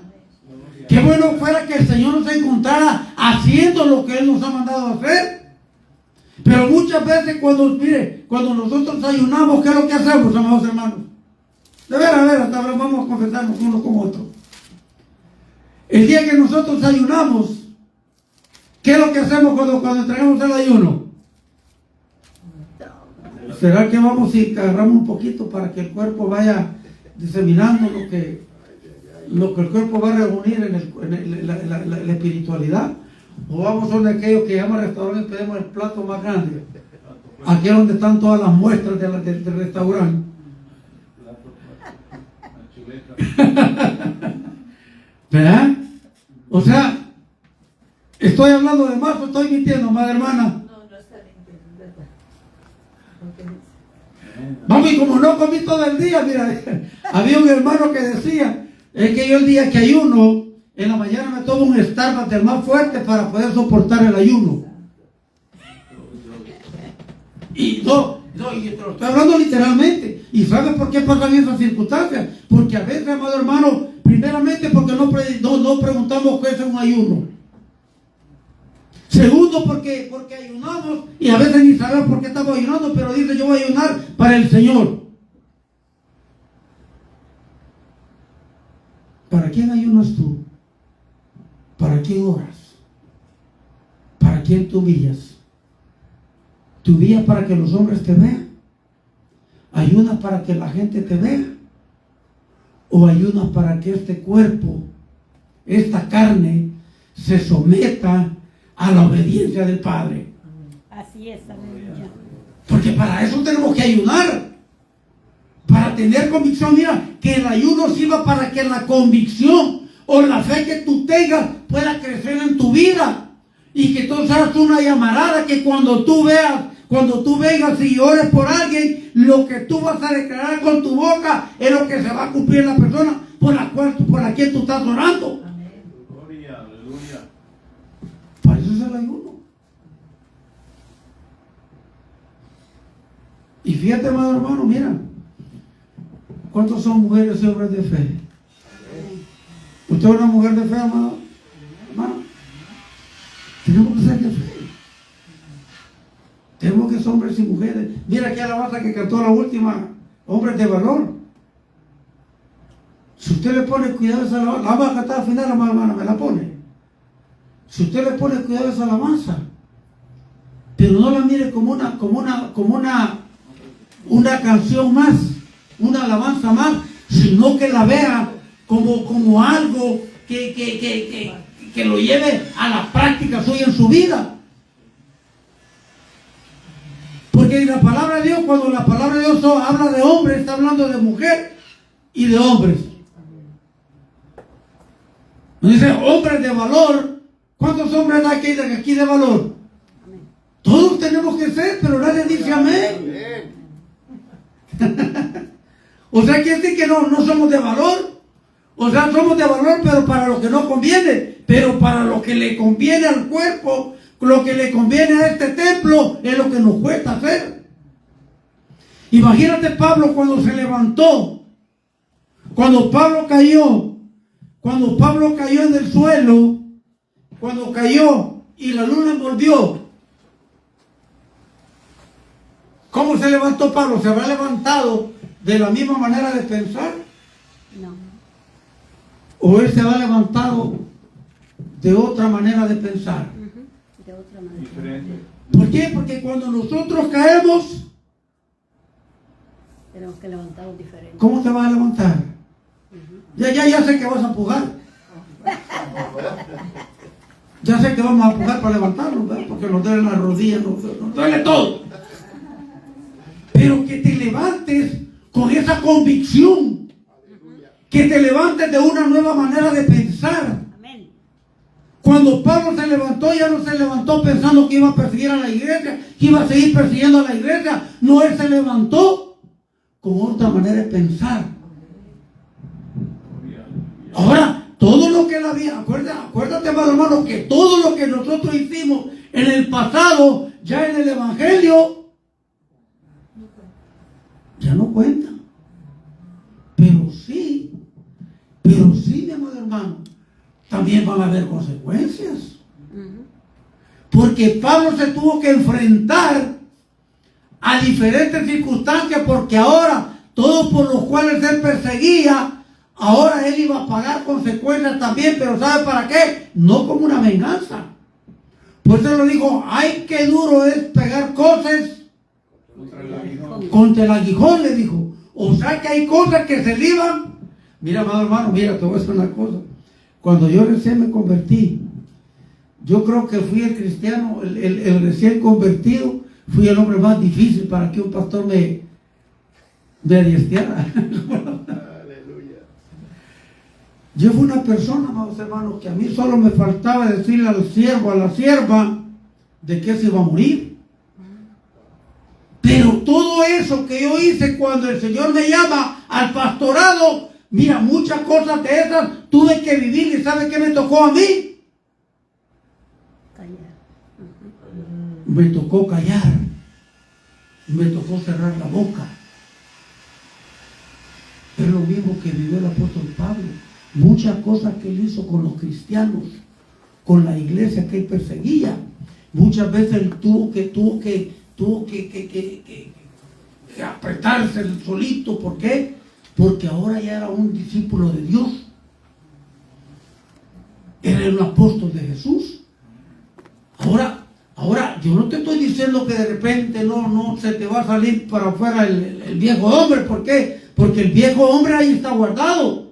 Qué bueno fuera que el Señor nos encontrara haciendo lo que Él nos ha mandado a hacer. Pero muchas veces cuando nosotros ayunamos, ¿qué es lo que hacemos, amados hermanos? De veras, hasta ahora vamos a confesarnos uno con otro. El día que nosotros ayunamos, ¿qué es lo que hacemos cuando entregamos el ayuno? ¿Será que vamos y agarramos un poquito para que el cuerpo vaya diseminando lo que el cuerpo va a reunir en la espiritualidad? ¿O vamos a uno de aquellos que llaman restaurante y pedimos el plato más grande? Aquí es donde están todas las muestras del restaurante. ¿Verdad? O sea, ¿estoy hablando de más o estoy mintiendo, madre hermana? No está mintiendo, ¿verdad? Vamos, y como no comí todo el día, mira, había un hermano que decía: es que yo el día que ayuno, en la mañana me tomo un Starbucks del más fuerte para poder soportar el ayuno. Y no, y te lo estoy hablando literalmente. ¿Y sabes por qué pasan esas circunstancias? Porque a veces, amado hermano, primeramente porque no preguntamos qué es un ayuno. Segundo, porque ayunamos y a veces ni sabemos por qué estamos ayunando, pero dice: yo voy a ayunar para el Señor. ¿Para quién ayunas tú? ¿Para quién oras? ¿Para quién te humillas? ¿Tu vida para que los hombres te vean? ¿Ayunas para que la gente te vea? ¿O ayunas para que este cuerpo, esta carne, se someta a la obediencia del Padre? Así Así es, aleluya. Porque para eso tenemos que ayunar. Para tener convicción. Mira, que el ayuno sirva para que la convicción o la fe que tú tengas pueda crecer en tu vida. Y que tú seas una llamarada que cuando tú vengas y ores por alguien, lo que tú vas a declarar con tu boca es lo que se va a cumplir en la persona por la quien tú estás orando. Gloria, aleluya. Para eso es el ayuno. Y fíjate, amado hermano, mira, ¿cuántos son mujeres y hombres de fe? ¿Usted es una mujer de fe, amado? Hermano, tenemos que ser de fe. Tenemos que ser hombres y mujeres. Mira qué alabanza que cantó la última, hombres de valor. Si usted le pone cuidado a esa alabanza, la vamos a cantar al final, amada hermana, me la pone. Si usted le pone cuidado a esa alabanza, pero no la mire como una canción más, una alabanza más, sino que la vea como algo que lo lleve a la práctica suya en su vida. Porque la palabra de Dios, cuando la palabra de Dios habla de hombre, está hablando de mujer y de hombres. Dice hombres de valor. ¿Cuántos hombres hay aquí de valor? Amén. Todos tenemos que ser, pero nadie dice amén. O sea, quiere decir que no somos de valor. O sea, somos de valor, pero para lo que no conviene. Pero para lo que le conviene al cuerpo, lo que le conviene a este templo, es lo que nos cuesta hacer. Imagínate Pablo cuando se levantó. Cuando Pablo cayó en el suelo, cuando cayó y la luna envolvió. ¿Cómo se levantó Pablo? ¿Se habrá levantado de la misma manera de pensar? No. ¿O él se habrá levantado de otra manera de pensar? De otra manera. Diferente. ¿Por qué? Porque cuando nosotros caemos, Tenemos que levantarnos diferente. ¿cómo te vas a levantar? Ya sé que vas a empujar. Ya sé que vamos a empujar para levantarnos, ¿verdad? Porque nos duelen las rodillas, nos duele todo. Pero que te levantes con esa convicción. Que te levantes de una nueva manera de pensar. Amén. Cuando Pablo se levantó, ya no se levantó pensando que iba a perseguir a la iglesia, que iba a seguir persiguiendo a la iglesia. No, él se levantó con otra manera de pensar. Ahora, todo lo que él había, acuérdate, amado hermano, que todo lo que nosotros hicimos en el pasado, ya en el Evangelio, ya no cuenta. Pero sí, mi amado hermano, también van a haber consecuencias. Porque Pablo se tuvo que enfrentar a diferentes circunstancias, porque ahora, todos por los cuales él perseguía, ahora él iba a pagar consecuencias también, pero ¿sabe para qué? No como una venganza. Pues él lo dijo, ay, qué duro es pegar cosas contra el aguijón, le dijo. O sea que hay cosas que se liban. Mira, amado hermano, mira, te voy a decir una cosa. Cuando yo recién me convertí, yo creo que fui el cristiano, el recién convertido, fui el hombre más difícil para que un pastor me adiestrara. Yo fui una persona, amados hermanos, que a mí solo me faltaba decirle al siervo, a la sierva, de que se iba a morir. Pero todo eso que yo hice cuando el Señor me llama al pastorado, mira, muchas cosas de esas tuve que vivir. ¿Y sabe qué me tocó a mí? Callar. Me tocó callar. Me tocó cerrar la boca. Es lo mismo que vivió el apóstol Pablo. Muchas cosas que él hizo con los cristianos, con la iglesia que él perseguía. Muchas veces él tuvo que apretarse el solito. ¿Por qué? Porque ahora ya era un discípulo de Dios. Era un apóstol de Jesús. Ahora, yo no te estoy diciendo que de repente no se te va a salir para afuera el viejo hombre. ¿Por qué? Porque el viejo hombre ahí está guardado.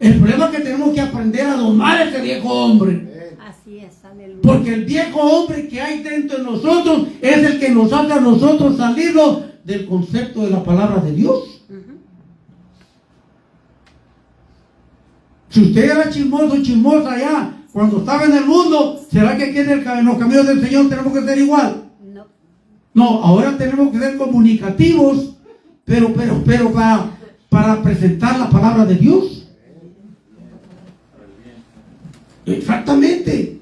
El problema es que tenemos que aprender a domar ese viejo hombre. Así Así es, aleluya. Porque el viejo hombre que hay dentro de nosotros es el que nos hace a nosotros salirnos del concepto de la palabra de Dios. Ujú. Si usted era chismoso, chismosa allá, cuando estaba en el mundo, ¿será que aquí en los caminos del Señor tenemos que ser igual? No. No, ahora tenemos que ser comunicativos, pero para presentar la palabra de Dios. Exactamente.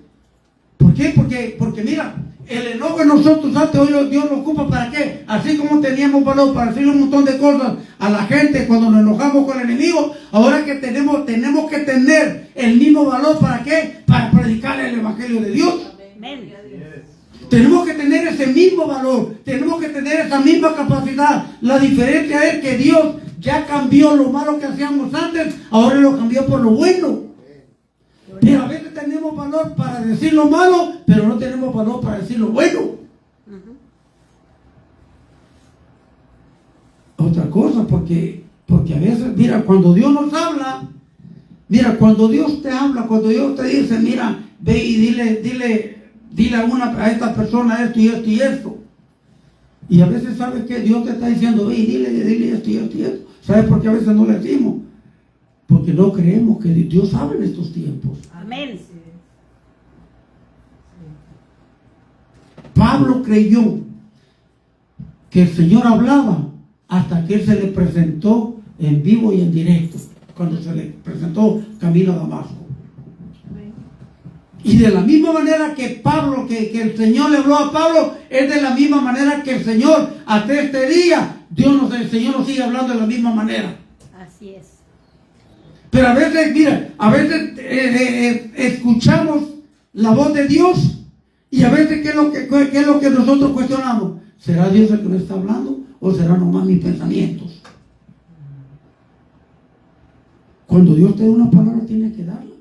¿Por qué? Porque mira, el enojo en nosotros antes, hoy Dios lo ocupa ¿para qué? Así como teníamos valor para decirle un montón de cosas a la gente cuando nos enojamos con el enemigo, ahora que tenemos que tener el mismo valor ¿para qué? Para predicar el evangelio de Dios. Amén. Tenemos que tener ese mismo valor, tenemos que tener esa misma capacidad. La diferencia es que Dios ya cambió lo malo que hacíamos antes, ahora lo cambió por lo bueno. Pero a veces tenemos valor para decir lo malo, pero no tenemos valor para decir lo bueno. Ujú. Otra cosa, porque a veces, mira, cuando Dios nos habla, mira, cuando Dios te habla, cuando Dios te dice, mira, ve y dile a esta persona esto y esto y esto. Y a veces, ¿sabes qué? Dios te está diciendo, ve y dile esto y esto y esto. ¿Sabes por qué a veces no le decimos? Porque no creemos que Dios habla en estos tiempos. Amén. Pablo creyó que el Señor hablaba hasta que Él se le presentó en vivo y en directo, cuando se le presentó camino a Damasco. Y de la misma manera que Pablo, que el Señor le habló a Pablo, es de la misma manera que el Señor, hasta este día, el Señor nos sigue hablando de la misma manera. Así es. Pero a veces, mira, escuchamos la voz de Dios y a veces ¿qué es lo que nosotros cuestionamos? ¿Será Dios el que nos está hablando o será nomás mis pensamientos? Cuando Dios te da una palabra tienes que darla.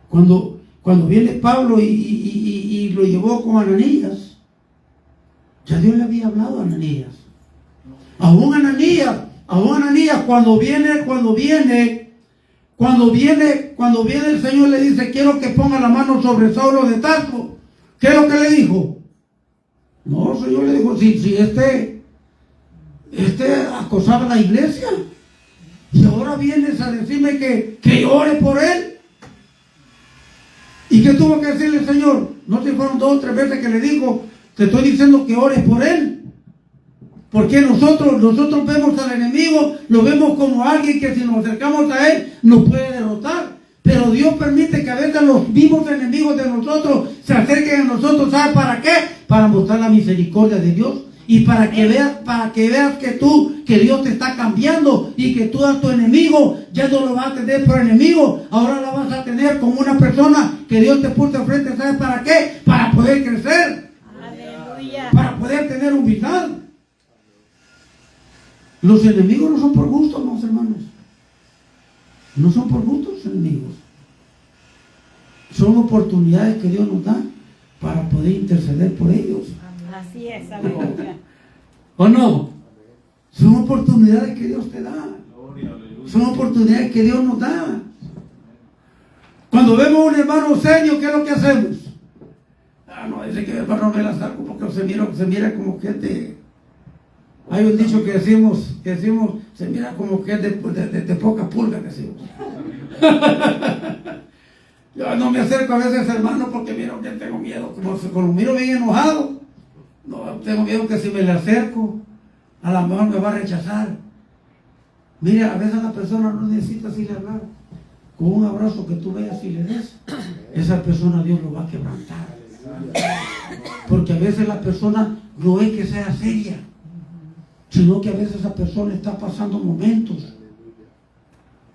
Cuando viene Pablo y lo llevó con Ananías, ya Dios le había hablado a Ananías. Aún Ananías, cuando viene el Señor le dice, quiero que ponga la mano sobre Saulo de Tarso. ¿Qué es lo que le dijo? No, el Señor le dijo, si este acosaba a la iglesia y ahora vienes a decirme que ore por él. ¿Y qué tuvo que decirle el Señor? No te fueron 2 o 3 veces que le dijo, te estoy diciendo que ores por él. Porque nosotros vemos al enemigo, lo vemos como alguien que si nos acercamos a él nos puede derrotar. Pero Dios permite que a veces los vivos enemigos de nosotros se acerquen a nosotros. ¿Sabe para qué? Para mostrar la misericordia de Dios. Y para que veas que Dios te está cambiando y que tú a tu enemigo ya no lo vas a tener por enemigo, ahora la vas a tener como una persona que Dios te puso enfrente. ¿Sabes para qué? Para poder crecer. Aleluya. Para poder tener humildad. Los enemigos no son por gusto, no, hermanos. No son por gusto los enemigos. Son oportunidades que Dios nos da para poder interceder por ellos. Así es, aleluya. ¿O no? Son oportunidades que Dios te da. Son oportunidades que Dios nos da. Cuando vemos a un hermano serio, ¿qué es lo que hacemos? No, dice que el hermano me la saco porque se mira como que es de... Hay un dicho que decimos, se mira como que es de poca pulga, decimos. Yo no me acerco a veces, hermano, porque miro que tengo miedo. Como lo miro bien enojado, no, tengo miedo que si me le acerco, a lo mejor me va a rechazar. Mire, a veces la persona no necesita así le hablar. Con un abrazo que tú veas y le des, esa persona Dios lo va a quebrantar. Porque a veces la persona no es que sea seria, sino que a veces esa persona está pasando momentos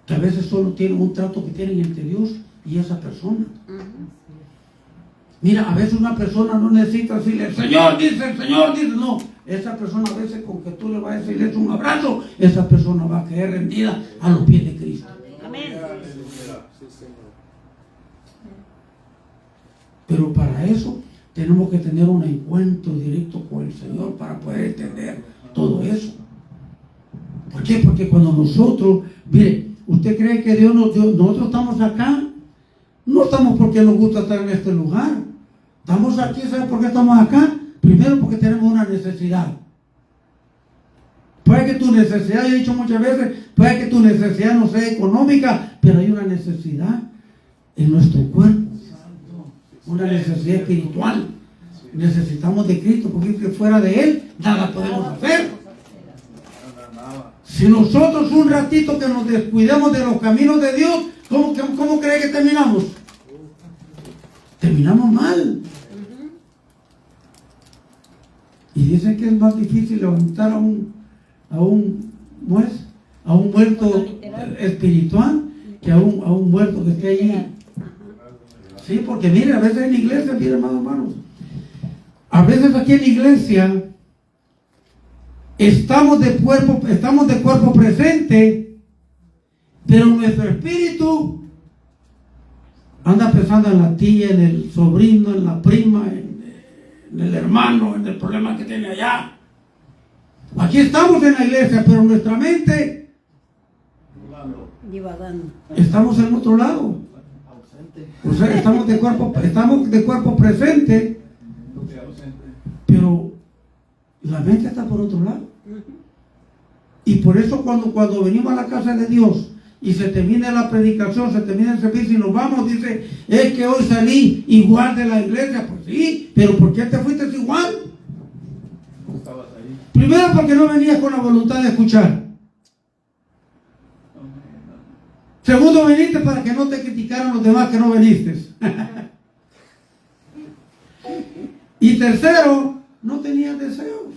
que a veces solo tienen un trato que tienen entre Dios y esa persona. Mira, a veces una persona no necesita decirle, el Señor dice, no. Esa persona a veces con que tú le vas a decirle un abrazo, esa persona va a caer rendida a los pies de Cristo. Amén. Pero para eso tenemos que tener un encuentro directo con el Señor para poder entender todo eso. ¿Por qué? Porque cuando nosotros, mire, ¿usted cree que nosotros estamos acá? No estamos porque nos gusta estar en este lugar. Estamos aquí, ¿sabes por qué estamos acá? Primero porque tenemos una necesidad. Puede que tu necesidad, yo he dicho muchas veces, puede que tu necesidad no sea económica, pero hay una necesidad en nuestro cuerpo. Una necesidad espiritual. Necesitamos de Cristo, porque fuera de Él nada podemos hacer. Si nosotros un ratito que nos descuidemos de los caminos de Dios, ¿cómo cree que terminamos? Terminamos mal. Y dicen que es más difícil levantar a un muerto espiritual que a un muerto que esté allí. Sí, porque mire, a veces en la iglesia, mire, hermanos, a veces aquí en la iglesia estamos de cuerpo presente, pero nuestro espíritu anda pensando en la tía, en el sobrino, en la prima, en el hermano, en el problema que tiene allá. Aquí estamos en la iglesia, pero nuestra mente Divagando. estamos en otro lado. O sea, estamos de cuerpo presente, pero la mente está por otro lado. Y por eso cuando venimos a la casa de Dios y se termina la predicación, se termina el servicio y nos vamos, dice, es que hoy salí igual de la iglesia. Pues sí, pero ¿por qué te fuiste igual? Primero porque no venías con la voluntad de escuchar. Segundo, viniste para que no te criticaran los demás que no viniste. Y tercero, no tenías deseos.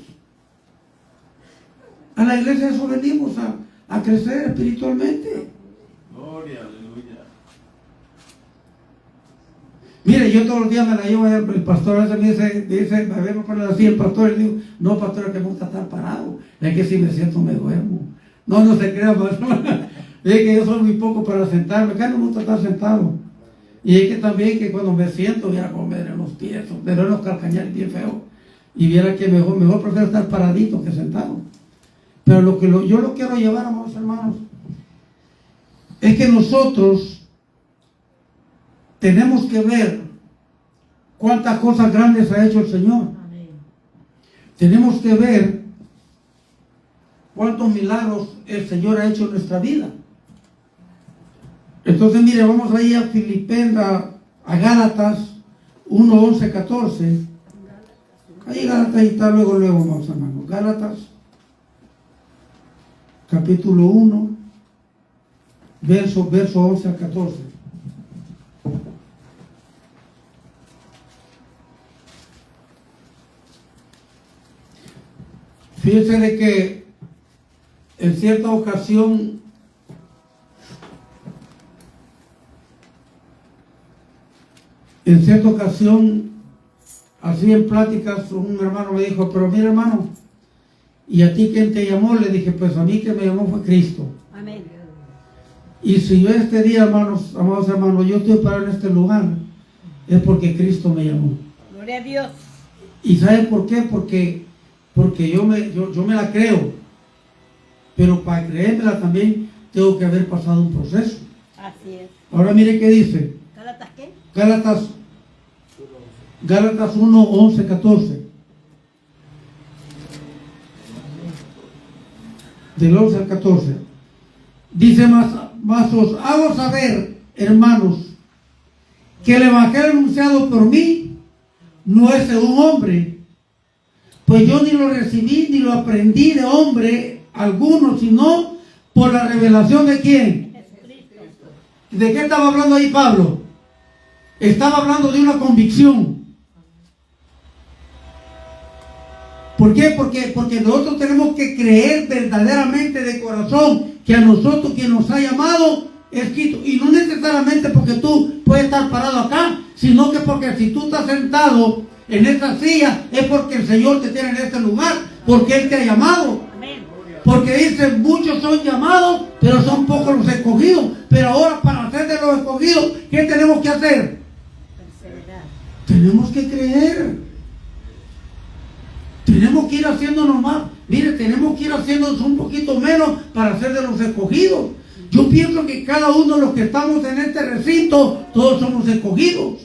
A la iglesia eso venimos a crecer espiritualmente. Gloria, aleluya. Mire, yo todos los días me la llevo allá, el pastor a veces me dice, me vengo a poner así, el pastor, y digo, no, pastor, es que me gusta estar parado. Es que si me siento me duermo. No se crea, pastor. Es que yo soy muy poco para sentarme, acá no me gusta estar sentado. Y es que también que cuando me siento, viera cómo me duelen los pies, me duelen los calcañares bien feo. Y viera que mejor prefiero estar paradito que sentado. Pero yo lo quiero llevar, amados hermanos, es que nosotros tenemos que ver cuántas cosas grandes ha hecho el Señor. Amén. Tenemos que ver cuántos milagros el Señor ha hecho en nuestra vida. Entonces, mire, vamos ahí a Filipenses, a Gálatas 1, 11, 14. Ahí Gálatas, ahí está, luego, vamos, hermanos. Gálatas, capítulo 1, verso 11 al 14. Fíjense de que en cierta ocasión así en pláticas, un hermano me dijo, pero mira, hermano, ¿y a ti quién te llamó? Le dije, pues a mí que me llamó fue Cristo. Amén. Y si yo este día, amados hermanos, yo estoy parado en este lugar, es porque Cristo me llamó. Gloria a Dios. ¿Y saben por qué? Porque yo me la creo, pero para creérmela también tengo que haber pasado un proceso. Así es. Ahora mire qué dice. ¿Gálatas qué? Gálatas 1, 11, 14. Del 11 al 14. Dice, mas os hago saber, hermanos, que el evangelio anunciado por mí no es de un hombre, pues yo ni lo recibí ni lo aprendí de hombre alguno, sino por la revelación de ¿quién? Jesucristo. ¿De qué estaba hablando ahí Pablo? Estaba hablando de una convicción. ¿Por qué? Porque nosotros tenemos que creer verdaderamente de corazón que a nosotros quien nos ha llamado es Cristo. Y no necesariamente porque tú puedes estar parado acá, sino que porque si tú estás sentado en esta silla es porque el Señor te tiene en este lugar, porque Él te ha llamado. Amén. Porque dice, muchos son llamados, pero son pocos los escogidos. Pero ahora para ser de los escogidos, ¿qué tenemos que hacer? Perseverar. Tenemos que creer. Tenemos que ir haciéndonos más. Mire, tenemos que ir haciéndonos un poquito menos para ser de los escogidos. Yo pienso que cada uno de los que estamos en este recinto, todos somos escogidos.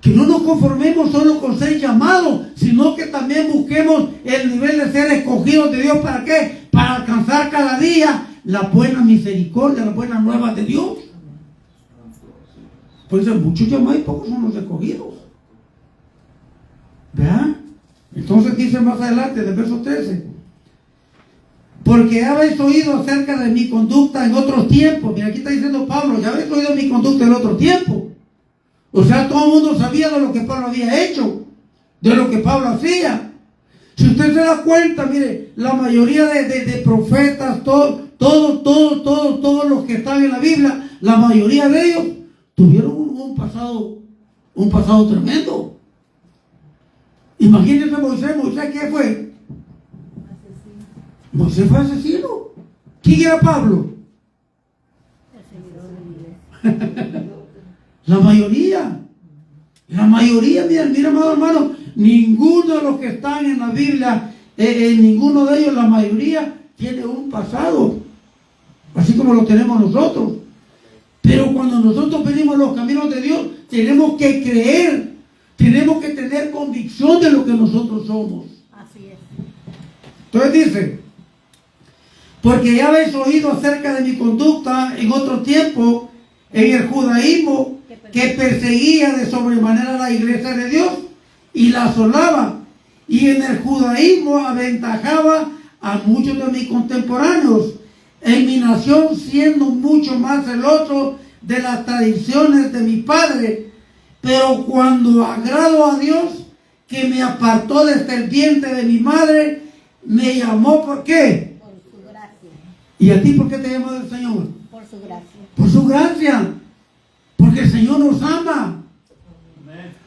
Que no nos conformemos solo con ser llamados, sino que también busquemos el nivel de ser escogidos de Dios. ¿Para qué? Para alcanzar cada día la buena misericordia, las buenas nuevas de Dios. Pues muchos llamados y pocos son los escogidos. ¿Verdad? Entonces dice más adelante, del verso 13. Porque habéis oído acerca de mi conducta en otros tiempos. Mira, aquí está diciendo Pablo, ya habéis oído mi conducta en otro tiempo. O sea, todo el mundo sabía de lo que Pablo había hecho, de lo que Pablo hacía. Si usted se da cuenta, mire, la mayoría de profetas, todos los que están en la Biblia, la mayoría de ellos tuvieron un pasado tremendo. Imagínense Moisés, ¿qué fue? Moisés fue asesino. ¿Quién era Pablo? La mayoría, mira, amado hermano, ninguno de los que están en la Biblia, ninguno de ellos, la mayoría, tiene un pasado, así como lo tenemos nosotros. Pero cuando nosotros venimos a los caminos de Dios, tenemos que creer, tenemos que tener convicción de lo que nosotros somos. Así es. Entonces dice, porque ya habéis oído acerca de mi conducta en otro tiempo, en el judaísmo, que perseguía de sobremanera la iglesia de Dios y la asolaba, y en el judaísmo aventajaba a muchos de mis contemporáneos, en mi nación siendo mucho más celoso de las tradiciones de mi padre. Pero cuando agrado a Dios, que me apartó desde el vientre de mi madre, me llamó, ¿por qué? Por su gracia. ¿Y a ti por qué te llamó el Señor? Por su gracia. Por su gracia. Porque el Señor nos ama.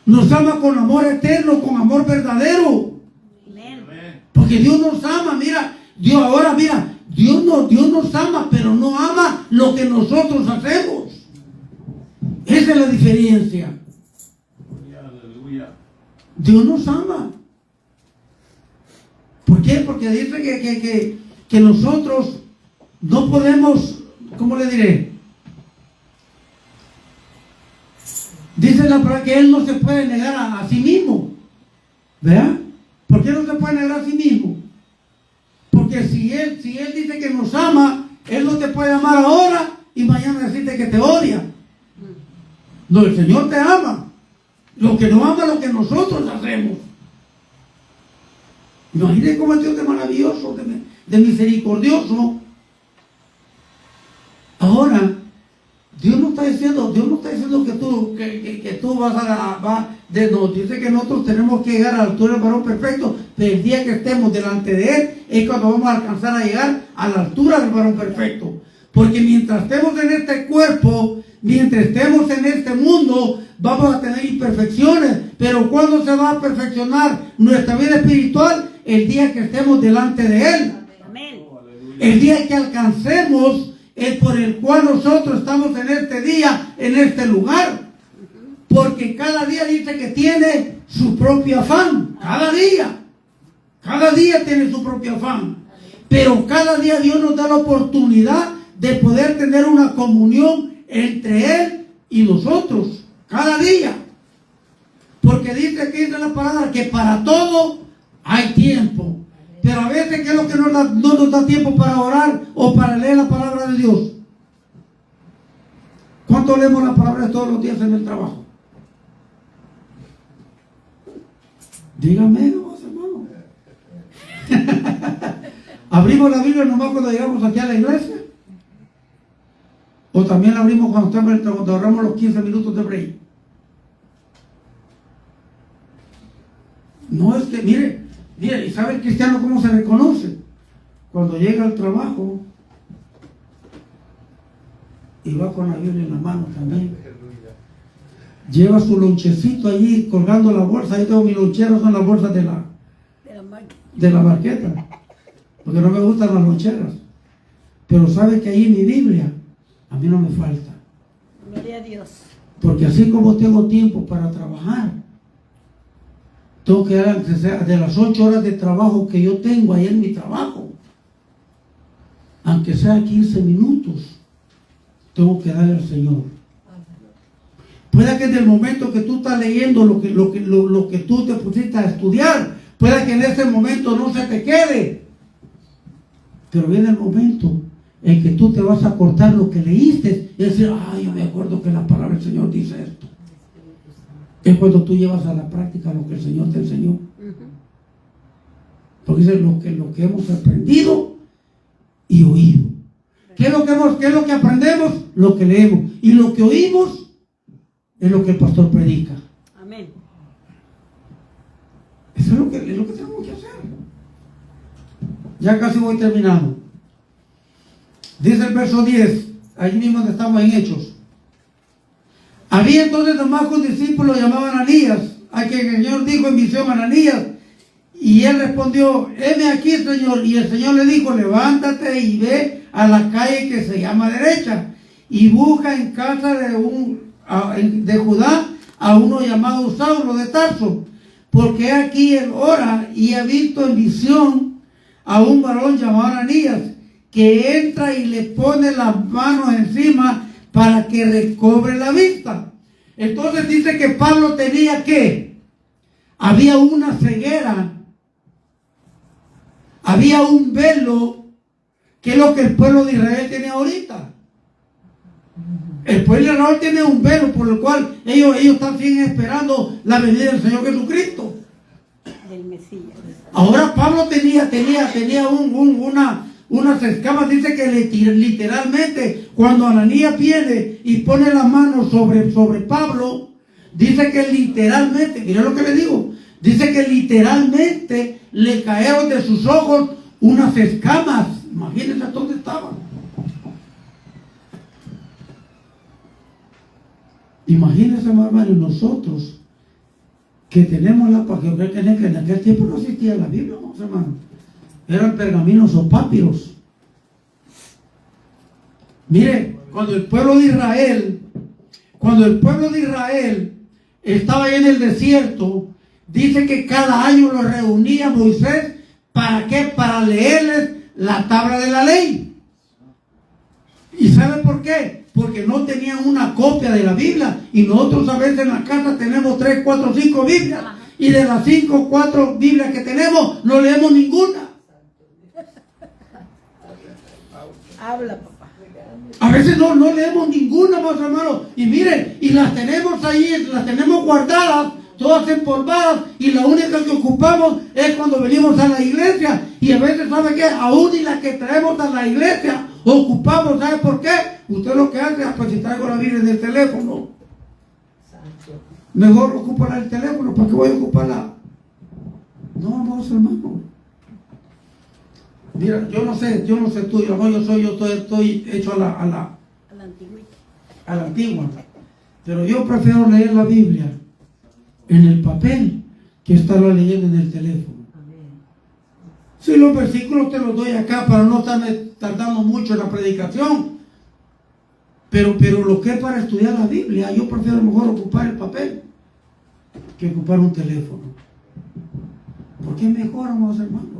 Nos ama con amor eterno, con amor verdadero. Amén. Porque Dios nos ama, mira, Dios nos ama, pero no ama lo que nosotros hacemos. Esa es la diferencia. Dios nos ama. ¿Por qué? Porque dice que nosotros no podemos, ¿cómo le diré? Dice la palabra que Él no se puede negar a sí mismo. ¿Verdad? ¿Por qué no se puede negar a sí mismo? Porque si él dice que nos ama, Él no te puede amar ahora y mañana decirte que te odia. No, el Señor te ama. Lo que no ama es lo que nosotros hacemos. Imagínate cómo es Dios de maravilloso, de misericordioso. Ahora, Dios no está diciendo que tú vas nos dice que nosotros tenemos que llegar a la altura del varón perfecto, pero el día que estemos delante de Él es cuando vamos a alcanzar a llegar a la altura del varón perfecto. Porque mientras estemos en este cuerpo, mientras estemos en este mundo, vamos a tener imperfecciones, pero ¿cuándo se va a perfeccionar nuestra vida espiritual? El día que estemos delante de Él. Amén. El día que alcancemos el por el cual nosotros estamos en este día, en este lugar. Porque cada día dice que tiene su propio afán. Cada día tiene su propio afán. Pero cada día Dios nos da la oportunidad de poder tener una comunión entre Él y nosotros. Cada día. Porque dice aquí en la palabra que para todo hay tiempo. Pero a veces, ¿qué es lo que no nos da tiempo para orar o para leer la palabra de Dios? ¿Cuánto leemos la palabra todos los días en el trabajo? Dígame, hermano. ¿Abrimos la Biblia nomás cuando llegamos aquí a la iglesia? ¿O también la abrimos cuando ahorramos los 15 minutos de break? No es que, mire, ¿y sabe el cristiano cómo se reconoce? Cuando llega al trabajo y va con la Biblia en la mano también. Lleva su lonchecito allí colgando la bolsa. Ahí tengo mi lonchera, son las bolsas de la marqueta. Porque no me gustan las loncheras. Pero sabe que ahí mi Biblia a mí no me falta. Gloria a Dios. Porque así como tengo tiempo para trabajar, tengo que dar de las 8 horas de trabajo que yo tengo ahí en mi trabajo. aunque sea 15 minutos, tengo que darle al Señor. Puede que en el momento que tú estás leyendo lo que tú te pusiste a estudiar, puede que en ese momento no se te quede. Pero viene el momento en que tú te vas a cortar lo que leíste y decir, yo me acuerdo que la palabra del Señor dice esto. Es cuando tú llevas a la práctica lo que el Señor te enseñó. Porque dice lo que hemos aprendido y oído. ¿Qué es lo que aprendemos? Lo que leemos. Y lo que oímos es lo que el pastor predica. Amén. Eso es lo que tenemos que hacer. Ya casi voy terminando. Dice el verso 10, allí mismo donde estamos en Hechos. Había entonces Damasco un discípulo llamado Ananías, a quien el Señor dijo en visión, Ananías, y él respondió, heme aquí, Señor. Y el Señor le dijo, levántate y ve a la calle que se llama Derecha, y busca en casa de Judá a uno llamado Saulo de Tarso, porque aquí él ora y ha visto en visión a un varón llamado Ananías, que entra y le pone las manos encima para que recobre la vista. Entonces dice que Pablo tenía que, había una ceguera, había un velo, que es lo que el pueblo de Israel tiene ahorita. El pueblo de Israel tiene un velo por el cual ellos están siguen esperando la venida del Señor Jesucristo. Del Mesías. Ahora Pablo tenía unas escamas. Dice que literalmente cuando Ananías viene y pone las manos sobre Pablo, dice que literalmente, mira lo que le digo, dice que literalmente le cayeron de sus ojos unas escamas. Imagínense dónde estaban. Imagínense, hermano, nosotros que tenemos porque en aquel tiempo no existía la Biblia, hermano. Eran pergaminos o papiros. Mire, cuando el pueblo de Israel estaba ahí en el desierto, dice que cada año lo reunía Moisés. ¿Para qué? Para leerles la tabla de la ley. ¿Y sabe por qué? Porque no tenían una copia de la Biblia. Y nosotros a veces en la casa tenemos 3, 4, 5 Biblias. Y de las 5 o 4 Biblias que tenemos, no leemos ninguna. Habla, papá. A veces no leemos ninguna, más hermano. Y miren, y las tenemos ahí, las tenemos guardadas, todas empolvadas, y la única que ocupamos es cuando venimos a la iglesia. Y a veces, ¿sabe qué? Aún y las que traemos a la iglesia, ocupamos, ¿sabe por qué? Usted lo que hace es, pues si traigo la Biblia en el teléfono, mejor ocuparla el teléfono. ¿Para qué voy a ocuparla? No, vamos, hermano. Mira, yo no sé tú, yo estoy hecho a la antigua. Pero yo prefiero leer la Biblia en el papel que estarla leyendo en el teléfono. Si los versículos te los doy acá para no estarme tardando mucho en la predicación. Pero lo que es para estudiar la Biblia, yo prefiero mejor ocupar el papel que ocupar un teléfono. Porque es mejor, amados hermanos.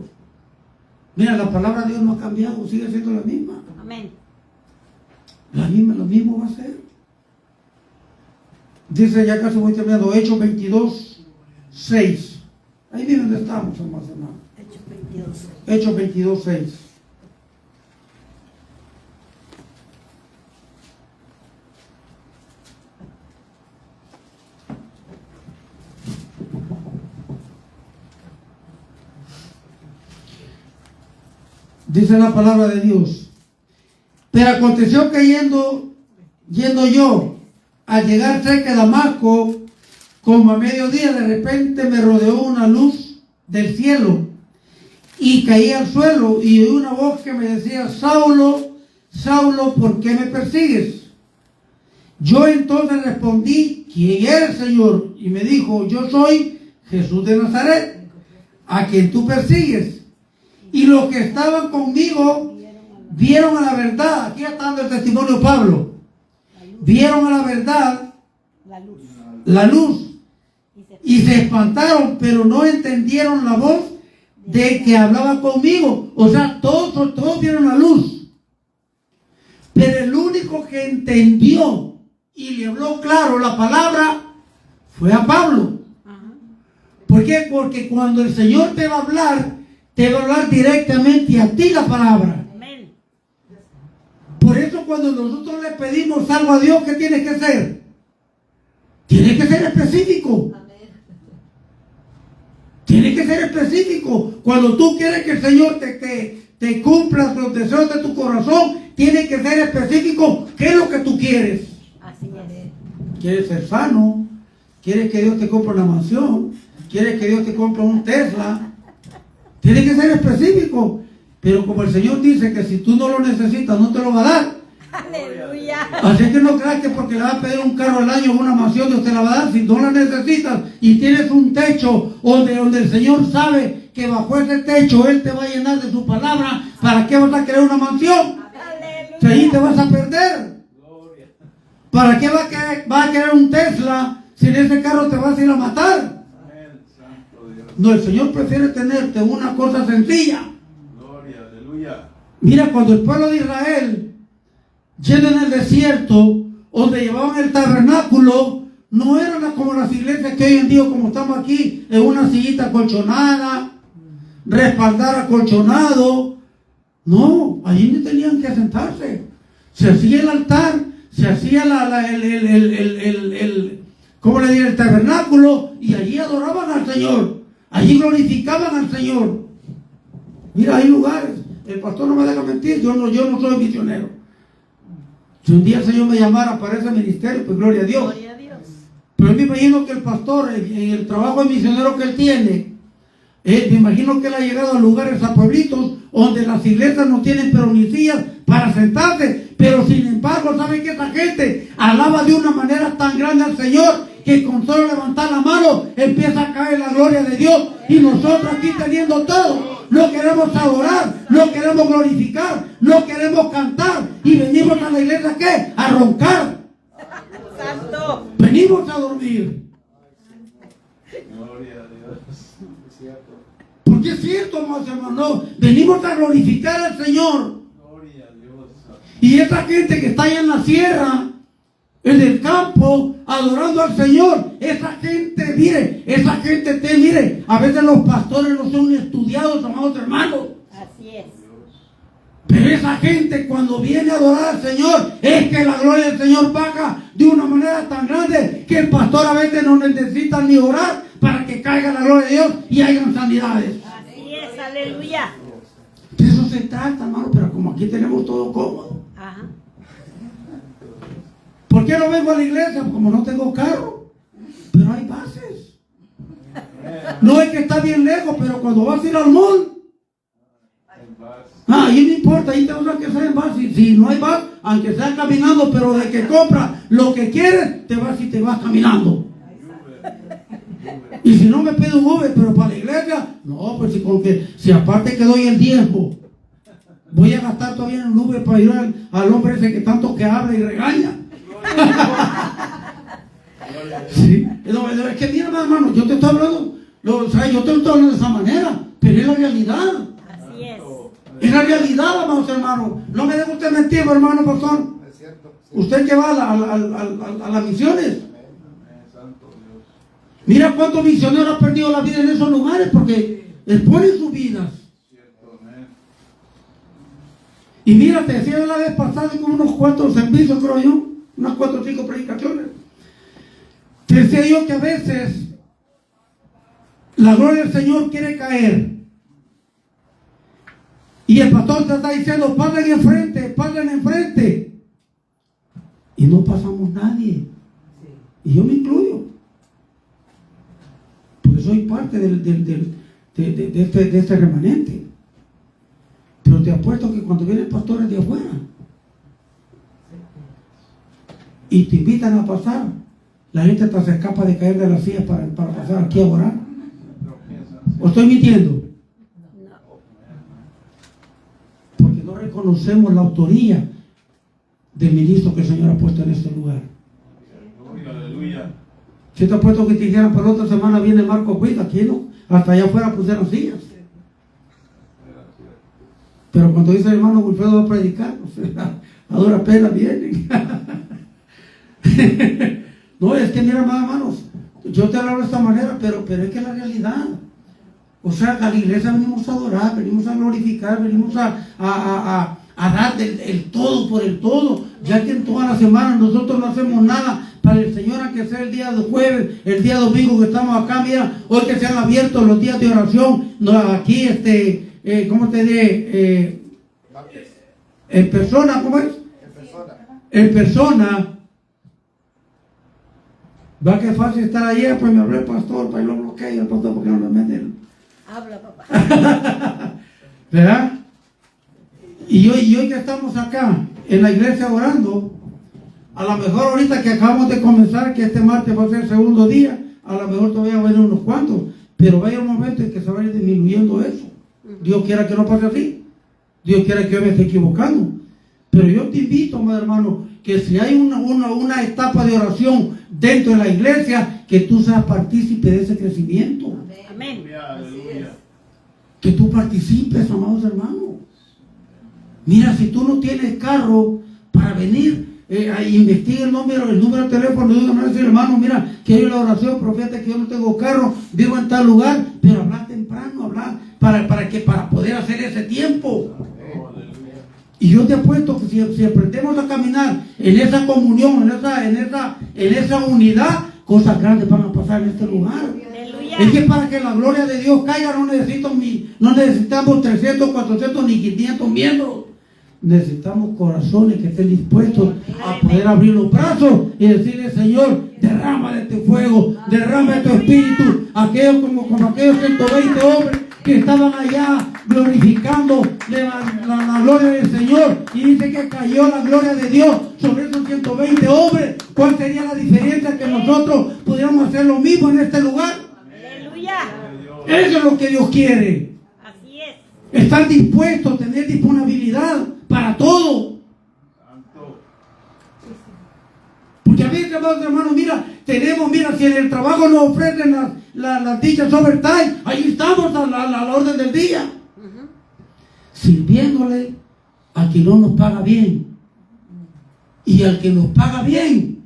Mira, la palabra de Dios no ha cambiado, sigue siendo la misma. Amén. Lo mismo va a ser. Dice, ya casi voy terminando, Hechos 22, 6. Ahí viene donde estamos, amados hermanos. Hechos 22, 6. Dice la palabra de Dios. Pero aconteció que yendo yo a llegar cerca de Damasco, como a mediodía, de repente me rodeó una luz del cielo y caí al suelo y oí una voz que me decía, Saulo, Saulo, ¿por qué me persigues? Yo entonces respondí, ¿quién eres, Señor? Y me dijo, yo soy Jesús de Nazaret, a quien tú persigues. Y los que estaban conmigo vieron a la verdad. Aquí está dando el testimonio Pablo. Vieron a la verdad, la luz, y se espantaron, pero no entendieron la voz de que hablaba conmigo. O sea, todos vieron la luz, Pero el único que entendió y le habló claro la palabra fue a Pablo. ¿Por qué? Porque cuando el Señor te va a hablar directamente a ti la palabra. Amén. Por eso cuando nosotros le pedimos algo a Dios, ¿qué tiene que ser? Tiene que ser específico. Tiene que ser específico. Cuando tú quieres que el Señor te cumpla los deseos de tu corazón, tiene que ser específico. ¿Qué es lo que tú quieres? Así es. ¿Quieres ser sano? ¿Quieres que Dios te compre una mansión? ¿Quieres que Dios te compre un Tesla? Tiene que ser específico. Pero como el Señor dice que si tú no lo necesitas, no te lo va a dar. Aleluya. Así que no creas que porque le va a pedir un carro al año o una mansión, Dios te la va a dar. Si no la necesitas y tienes un techo donde el Señor sabe que bajo ese techo Él te va a llenar de su palabra, ¿para qué vas a querer una mansión? Si ahí te vas a perder. ¿Para qué va a querer un Tesla si en ese carro te vas a ir a matar? No, el Señor prefiere tenerte una cosa sencilla. Gloria, aleluya. Mira, cuando el pueblo de Israel yendo en el desierto, donde llevaban el tabernáculo, no eran como las iglesias que hoy en día, como estamos aquí, en una sillita acolchonada, respaldar acolchonado. No, allí no tenían que sentarse. Se hacía el altar, se hacía el tabernáculo, y allí adoraban al Señor, allí glorificaban al Señor. Mira, hay lugares, el pastor no me deja mentir, yo no soy misionero. Si un día el Señor me llamara para ese ministerio, pues gloria a Dios. Gloria a Dios. Pero me imagino que el pastor, en el trabajo de misionero que él tiene, me imagino que él ha llegado a lugares, a pueblitos, donde las iglesias no tienen pero ni sillas para sentarse. Pero sin embargo, ¿sabe que esa gente alaba de una manera tan grande al Señor que con solo levantar la mano empieza a caer la gloria de Dios? Y nosotros aquí teniendo todo, no queremos adorar, no queremos glorificar, no queremos cantar, y venimos a la iglesia ¿qué? A roncar. Santo. Venimos a dormir. Gloria a Dios. Porque es cierto, amados hermanos, venimos a glorificar al Señor. Gloria a Dios. Y esa gente que está allá en la sierra, en el campo, adorando al Señor, esa gente, mire, a veces los pastores no son estudiados, amados hermanos. Así es. Pero esa gente cuando viene a adorar al Señor, es que la gloria del Señor baja de una manera tan grande que el pastor a veces no necesita ni orar para que caiga la gloria de Dios y hayan sanidades. Así es, aleluya. De eso se trata, hermano, pero como aquí tenemos todo cómodo. Ajá. ¿Por qué no vengo a la iglesia? Como no tengo carro. Pero hay bases. No es que está bien lejos, pero cuando vas a ir al mall, ahí no importa, ahí te vas a quedar en bus. Si no hay bus, aunque sea caminando, pero de que compras lo que quieres, te vas y te vas caminando. Y si no me pido un Uber, pero para la iglesia, no, pues si aparte que doy el diezmo, voy a gastar todavía en un Uber para ir al hombre ese que tanto que habla y regaña. Sí. No, es que mira, hermano, yo te estoy hablando, yo te estoy hablando de esa manera, pero es la realidad. Así es. Es la realidad, amados hermanos. No me deje usted mentir, hermano pastor. Usted que va a las misiones. Mira cuántos misioneros han perdido la vida en esos lugares porque exponen sus vidas. Y mira, te decía la vez pasada como unos 4 servicios, creo yo, unas 4 o 5 predicaciones. Te decía yo que a veces la gloria del Señor quiere caer. Y el pastor te está diciendo, pasen enfrente. Y no pasamos nadie. Y yo me incluyo. Porque soy parte de este remanente. Pero te apuesto que cuando vienen pastores de afuera y te invitan a pasar, la gente hasta se escapa de caer de las sillas para pasar aquí a orar. ¿O estoy mintiendo? Porque no reconocemos la autoría del ministro que el Señor ha puesto en este lugar. Aleluya. Si te apuesto que te dijeran, para otra semana viene Marco Cuida, aquí no, hasta allá afuera pusieron sillas. Pero cuando dice el hermano Wilfredo va a predicar, a dura pena vienen. No, es que mira, hermanos, yo te hablo de esta manera, pero es que es la realidad. O sea, a la iglesia venimos a adorar, venimos a glorificar, venimos a dar el todo por el todo, ya que en toda la semana nosotros no hacemos nada para el Señor, aunque sea el día de jueves, el día domingo que estamos acá. Mira, hoy que se han abierto los días de oración, no, aquí ¿cómo te diré? En persona, ¿cómo es? En persona. Va que es fácil estar ayer, pues me habló el pastor, para lo bloquear, el pastor, porque no me mete. Habla, papá. ¿Verdad? Y hoy que estamos acá en la iglesia orando, a lo mejor ahorita que acabamos de comenzar, que este martes va a ser el segundo día, a lo mejor todavía va a haber unos cuantos, pero va a llegar un momento en que se va a ir disminuyendo eso. Dios quiera que no pase así. Dios quiera que yo me esté equivocando. Pero yo te invito, amado hermano, que si hay una etapa de oración dentro de la iglesia, que tú seas partícipe de ese crecimiento. Amén. Que tú participes, amados hermanos. Mira, si tú no tienes carro para venir, investiga el número de teléfono, y dígame, hermano, mira, quiero ir a la oración, profeta, que yo no tengo carro, vivo en tal lugar, pero hablar temprano, hablar para poder hacer ese tiempo. Y yo te apuesto que si aprendemos a caminar en esa comunión, en esa unidad, cosas grandes van a pasar en este lugar. Aleluya. Es que para que la gloria de Dios caiga no necesitamos 300, 400 ni 500 miembros. Necesitamos corazones que estén dispuestos a poder abrir los brazos y decirle, Señor, derrama de tu fuego, derrama de tu espíritu, como aquellos 120 hombres que estaban allá glorificando la gloria del Señor, y dice que cayó la gloria de Dios sobre esos 120 hombres. ¿Cuál sería la diferencia? Que nosotros pudiéramos hacer lo mismo en este lugar. Aleluya. Eso es lo que Dios quiere. Así es. Estar dispuesto a tener disponibilidad para todo. Porque a veces, hermanos, mira, si en el trabajo nos ofrecen las dichas overtime, ahí estamos a la orden del día. Sirviéndole a quien no nos paga bien. Y al que nos paga bien,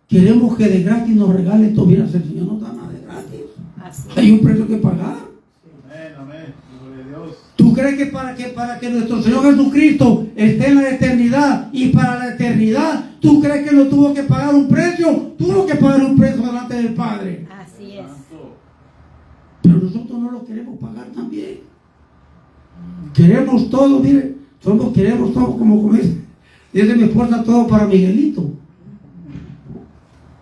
queremos que de gratis nos regale esto. Mira, el Señor no da nada de gratis. Así es. Hay un precio que pagar. Amén. Gloria a Dios. ¿Tú crees que para que nuestro Señor Jesucristo esté en la eternidad, y para la eternidad, tú crees que no tuvo que pagar un precio? Tuvo que pagar un precio delante del Padre. Así es. Pero nosotros no lo queremos pagar también. Queremos todo, mire, queremos todo, como dice mi esposa, todo para Miguelito.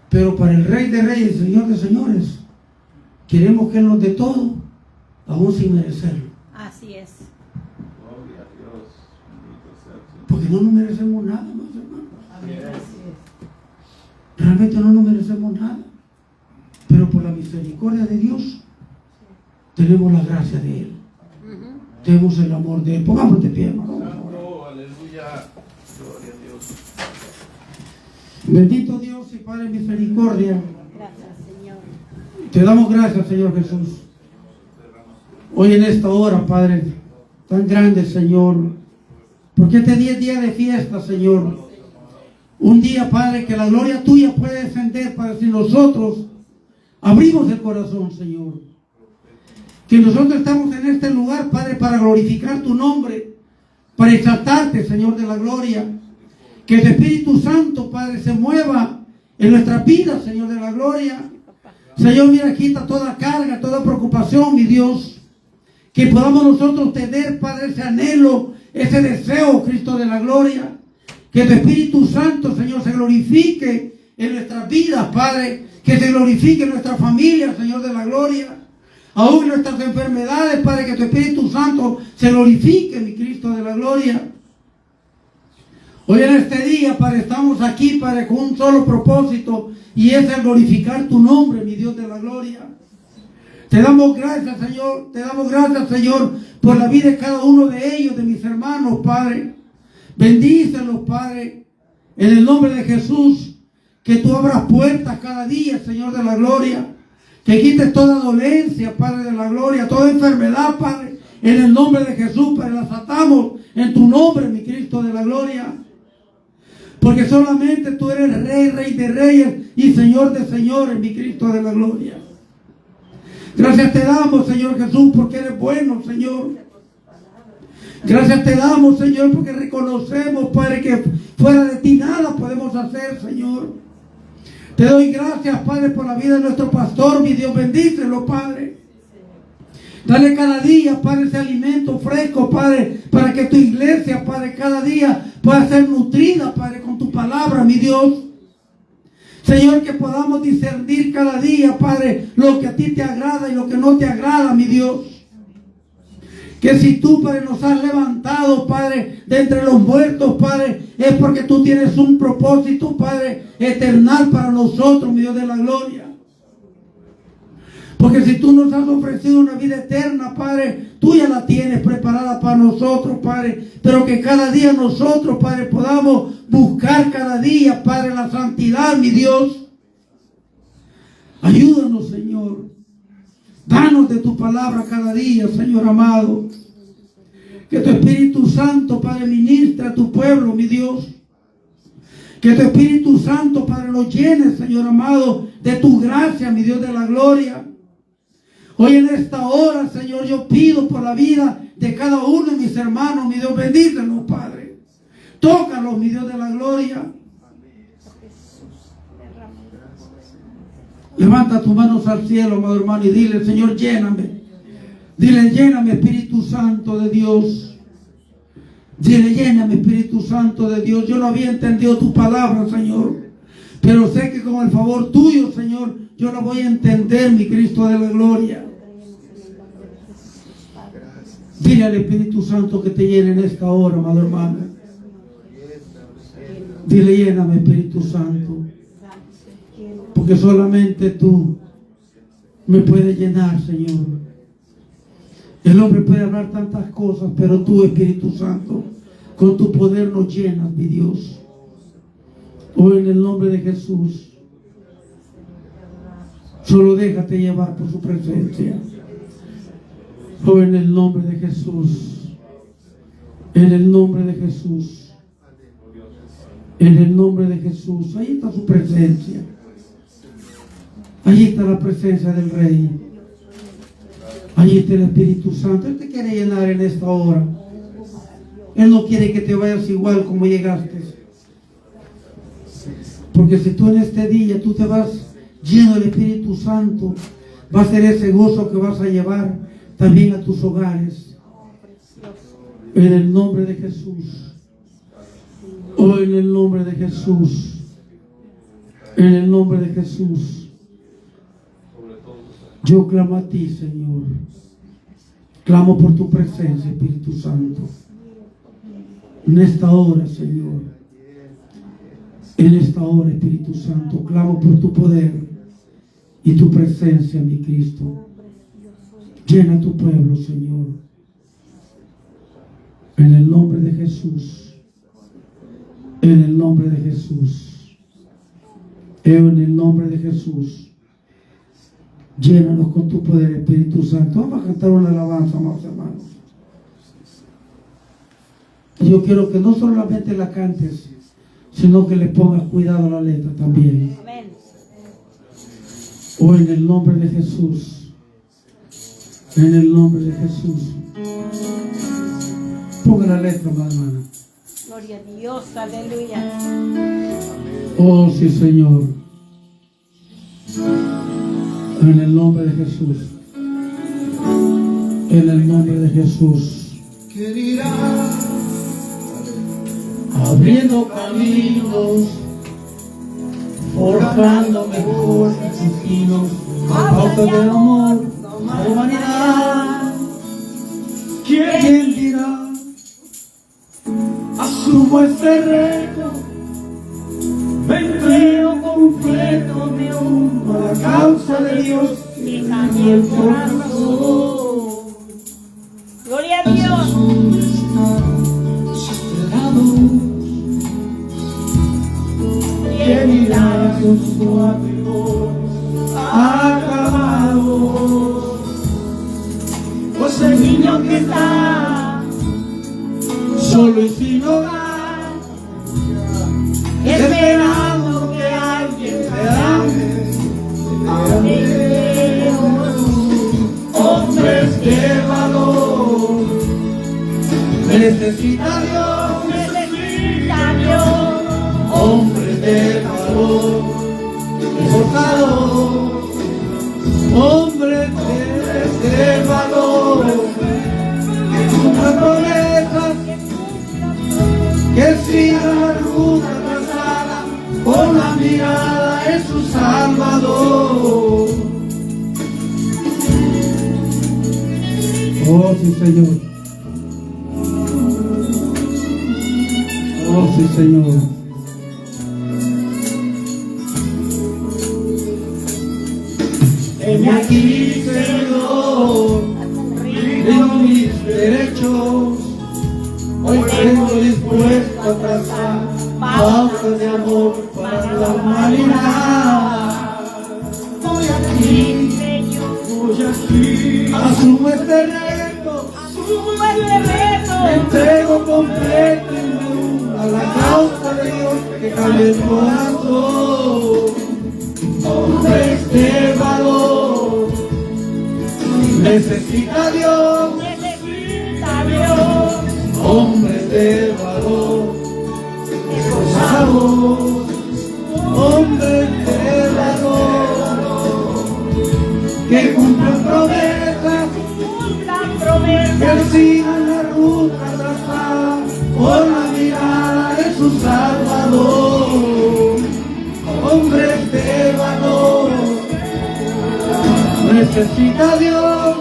Pero para el Rey de Reyes, el Señor de Señores, queremos que Él nos dé todo, aún sin merecerlo. Así es. Gloria a Dios. Bendito sea el Señor. Porque no nos merecemos nada, más hermanos. Amén. Así es. Realmente no nos merecemos nada. Pero por la misericordia de Dios, tenemos la gracia de Él. Tenemos el amor de Él. Pongamos de pie, hermano. Santo, aleluya. Gloria a Dios. Bendito Dios y Padre de misericordia. Gracias, Señor. Te damos gracias, Señor Jesús. Hoy en esta hora, Padre, tan grande, Señor. Porque este día es día de fiesta, Señor. Un día, Padre, que la gloria tuya puede descender, Padre, si nosotros abrimos el corazón, Señor. Que nosotros estamos en este lugar, Padre, para glorificar tu nombre, para exaltarte, Señor de la gloria. Que el Espíritu Santo, Padre, se mueva en nuestras vidas, Señor de la gloria. Señor, mira, quita toda carga, toda preocupación, mi Dios. Que podamos nosotros tener, Padre, ese anhelo, ese deseo, Cristo de la gloria. Que tu Espíritu Santo, Señor, se glorifique en nuestras vidas, Padre. Que se glorifique en nuestra familia, Señor de la gloria. Aún en nuestras enfermedades, Padre, que tu Espíritu Santo se glorifique, mi Cristo de la gloria. Hoy en este día, Padre, estamos aquí, Padre, con un solo propósito, y es el glorificar tu nombre, mi Dios de la gloria. Te damos gracias, Señor, por la vida de cada uno de ellos, de mis hermanos, Padre. Bendícelos, Padre, en el nombre de Jesús. Que tú abras puertas cada día, Señor de la gloria. Que quites toda dolencia, Padre de la gloria, toda enfermedad, Padre, en el nombre de Jesús, Padre, las atamos en tu nombre, mi Cristo de la gloria. Porque solamente tú eres Rey, Rey de reyes y Señor de señores, mi Cristo de la gloria. Gracias te damos, Señor Jesús, porque eres bueno, Señor. Gracias te damos, Señor, porque reconocemos, Padre, que fuera de ti nada podemos hacer, Señor. Te doy gracias, Padre, por la vida de nuestro pastor. Mi Dios, bendícelo, Padre. Dale cada día, Padre, ese alimento fresco, Padre, para que tu iglesia, Padre, cada día pueda ser nutrida, Padre, con tu palabra, mi Dios. Señor, que podamos discernir cada día, Padre, lo que a ti te agrada y lo que no te agrada, mi Dios. Que si tú, Padre, nos has levantado, Padre, de entre los muertos, Padre, es porque tú tienes un propósito, Padre, eternal para nosotros, mi Dios de la gloria. Porque si tú nos has ofrecido una vida eterna, Padre, tú ya la tienes preparada para nosotros, Padre. Pero que cada día nosotros, Padre, podamos buscar cada día, Padre, la santidad, mi Dios. Ayúdanos, Señor. Danos de tu palabra cada día, Señor amado. Que tu Espíritu Santo, Padre, ministre a tu pueblo, mi Dios. Que tu Espíritu Santo, Padre, nos llene, Señor amado, de tu gracia, mi Dios de la gloria. Hoy en esta hora, Señor, yo pido por la vida de cada uno de mis hermanos, mi Dios, bendícelos, Padre. Tócalos, mi Dios de la gloria. Levanta tus manos al cielo, amado hermano, y dile, Señor, lléname. Dile, lléname, Espíritu Santo de Dios. Dile, lléname, Espíritu Santo de Dios. Yo no había entendido tu palabra, Señor, pero sé que con el favor tuyo, Señor, yo la voy a entender, mi Cristo de la gloria. Dile al Espíritu Santo que te llene en esta hora, amado hermano. Dile, lléname, Espíritu Santo. Porque solamente tú me puedes llenar, Señor. El hombre puede hablar tantas cosas, pero tú, Espíritu Santo, con tu poder nos llenas, mi Dios. Hoy en el nombre de Jesús, solo déjate llevar por su presencia. Hoy en el nombre de Jesús, en el nombre de Jesús, en el nombre de Jesús. Ahí está su presencia. Allí está la presencia del Rey. Allí está el Espíritu Santo. Él te quiere llenar en esta hora. Él no quiere que te vayas igual como llegaste. Porque si tú en este día tú te vas lleno del Espíritu Santo, va a ser ese gozo que vas a llevar también a tus hogares. En el nombre de Jesús. Oh, en el nombre de Jesús. En el nombre de Jesús. Yo clamo a ti, Señor. Clamo por tu presencia, Espíritu Santo. En esta hora, Señor. En esta hora, Espíritu Santo, clamo por tu poder y tu presencia, mi Cristo. Llena tu pueblo, Señor. En el nombre de Jesús. En el nombre de Jesús. En el nombre de Jesús. Llénanos con tu poder, Espíritu Santo. Vamos a cantar una alabanza, amados hermanos. Yo quiero que no solamente la cantes, sino que le pongas cuidado a la letra también. Amén. Hoy en el nombre de Jesús. En el nombre de Jesús. Ponga la letra, hermana. Gloria a Dios, aleluya. Oh, sí, Señor. En el nombre de Jesús. En el nombre de Jesús. ¿Qué dirá? Abriendo caminos, forjando mejores destinos, pautas de amor, de humanidad. ¿Quién dirá? Asumo este reto, me entrego completo, me hundo a la causa de Dios y cambio el corazón. Gloria a Dios. ¿Quién irá con su amor acabado? Pues el niño que está solo y sin hogar esperando que alguien te ame. Hombres de valor, necesita Dios, necesita Dios. hombres de valor, esforzados, hombres de valor, que cumplan promesas, que sigan la ruta trazada, con la mirada en su Salvador. Oh, sí, Señor. Oh, sí, Señor. Heme aquí, Señor, rindo mis derechos. Hoy vengo dispuesto a trazar pautas de amor para la humanidad. Voy aquí, asumo este reto, me entrego completo a la causa de Dios que cambie el corazón. Hombres de valor, necesita Dios, hombres de valor, esforzados, hombres de valor, que cumplan promesas, que sigan la ruta trazada, con la mirada de su Salvador. Hombres de valor, necesita Dios,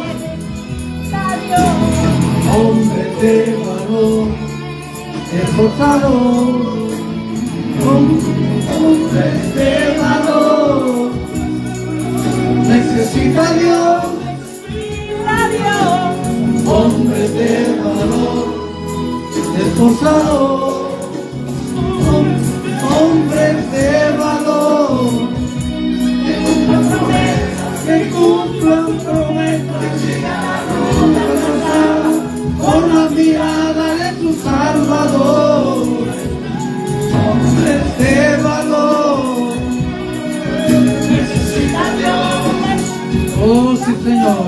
hombres de valor, esforzados, hombres de valor, necesita Dios, hombres de valor, esforzados, hombres de valor, que cumplan promesas, con la mirada de su Salvador. Hombres de valor, necesitan Dios. Oh, sí, Señor.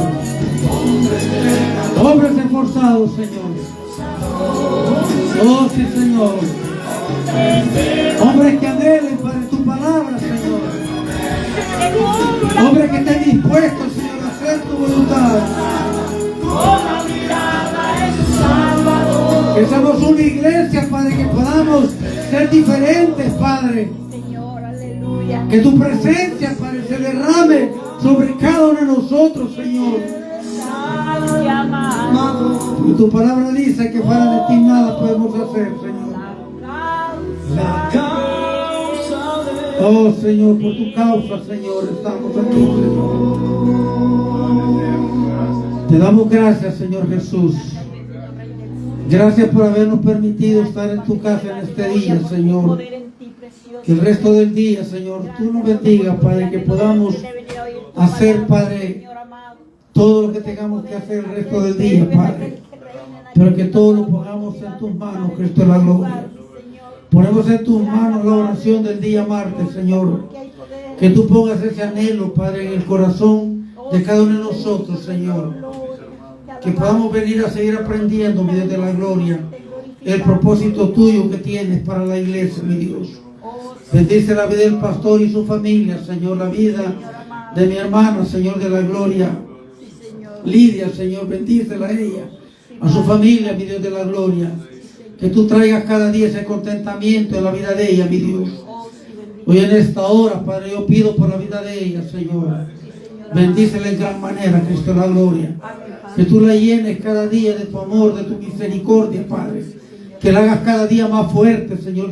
Hombres esforzados, Señor. Oh, sí, Señor. Hombres que anhelen para tu palabra, Señor. Hombres que estén dispuestos, Señor, a hacer tu voluntad. Que seamos una iglesia, Padre, que podamos ser diferentes, Padre. Señor, aleluya. Que tu presencia, Padre, se derrame sobre cada uno de nosotros, Señor. Santo y amado. Y tu palabra dice que fuera de ti nada podemos hacer, Señor. La causa Oh, Señor, por tu causa, Señor, estamos aquí, Señor. Te damos gracias, Señor Jesús. Gracias por habernos permitido estar en tu casa en este día, Señor. Que el resto del día, Señor, tú nos bendigas, Padre, que podamos hacer, Padre, todo lo que tengamos que hacer el resto del día, Padre. Pero que todo lo pongamos en tus manos, Cristo de la gloria. Ponemos en tus manos la oración del día martes, Señor. Que tú pongas ese anhelo, Padre, en el corazón de cada uno de nosotros, Señor. Que podamos venir a seguir aprendiendo, mi Dios de la gloria, el propósito tuyo que tienes para la iglesia, mi Dios. Bendice la vida del pastor y su familia, Señor, la vida de mi hermana, Señor de la gloria, Lidia, Señor, bendícela a ella, a su familia, mi Dios de la gloria. Que tú traigas cada día ese contentamiento en la vida de ella, mi Dios. Hoy en esta hora, Padre, yo pido por la vida de ella, Señor. Bendícela en gran manera, Cristo de la gloria. Que tú la llenes cada día de tu amor, de tu misericordia, Padre. Que la hagas cada día más fuerte, Señor.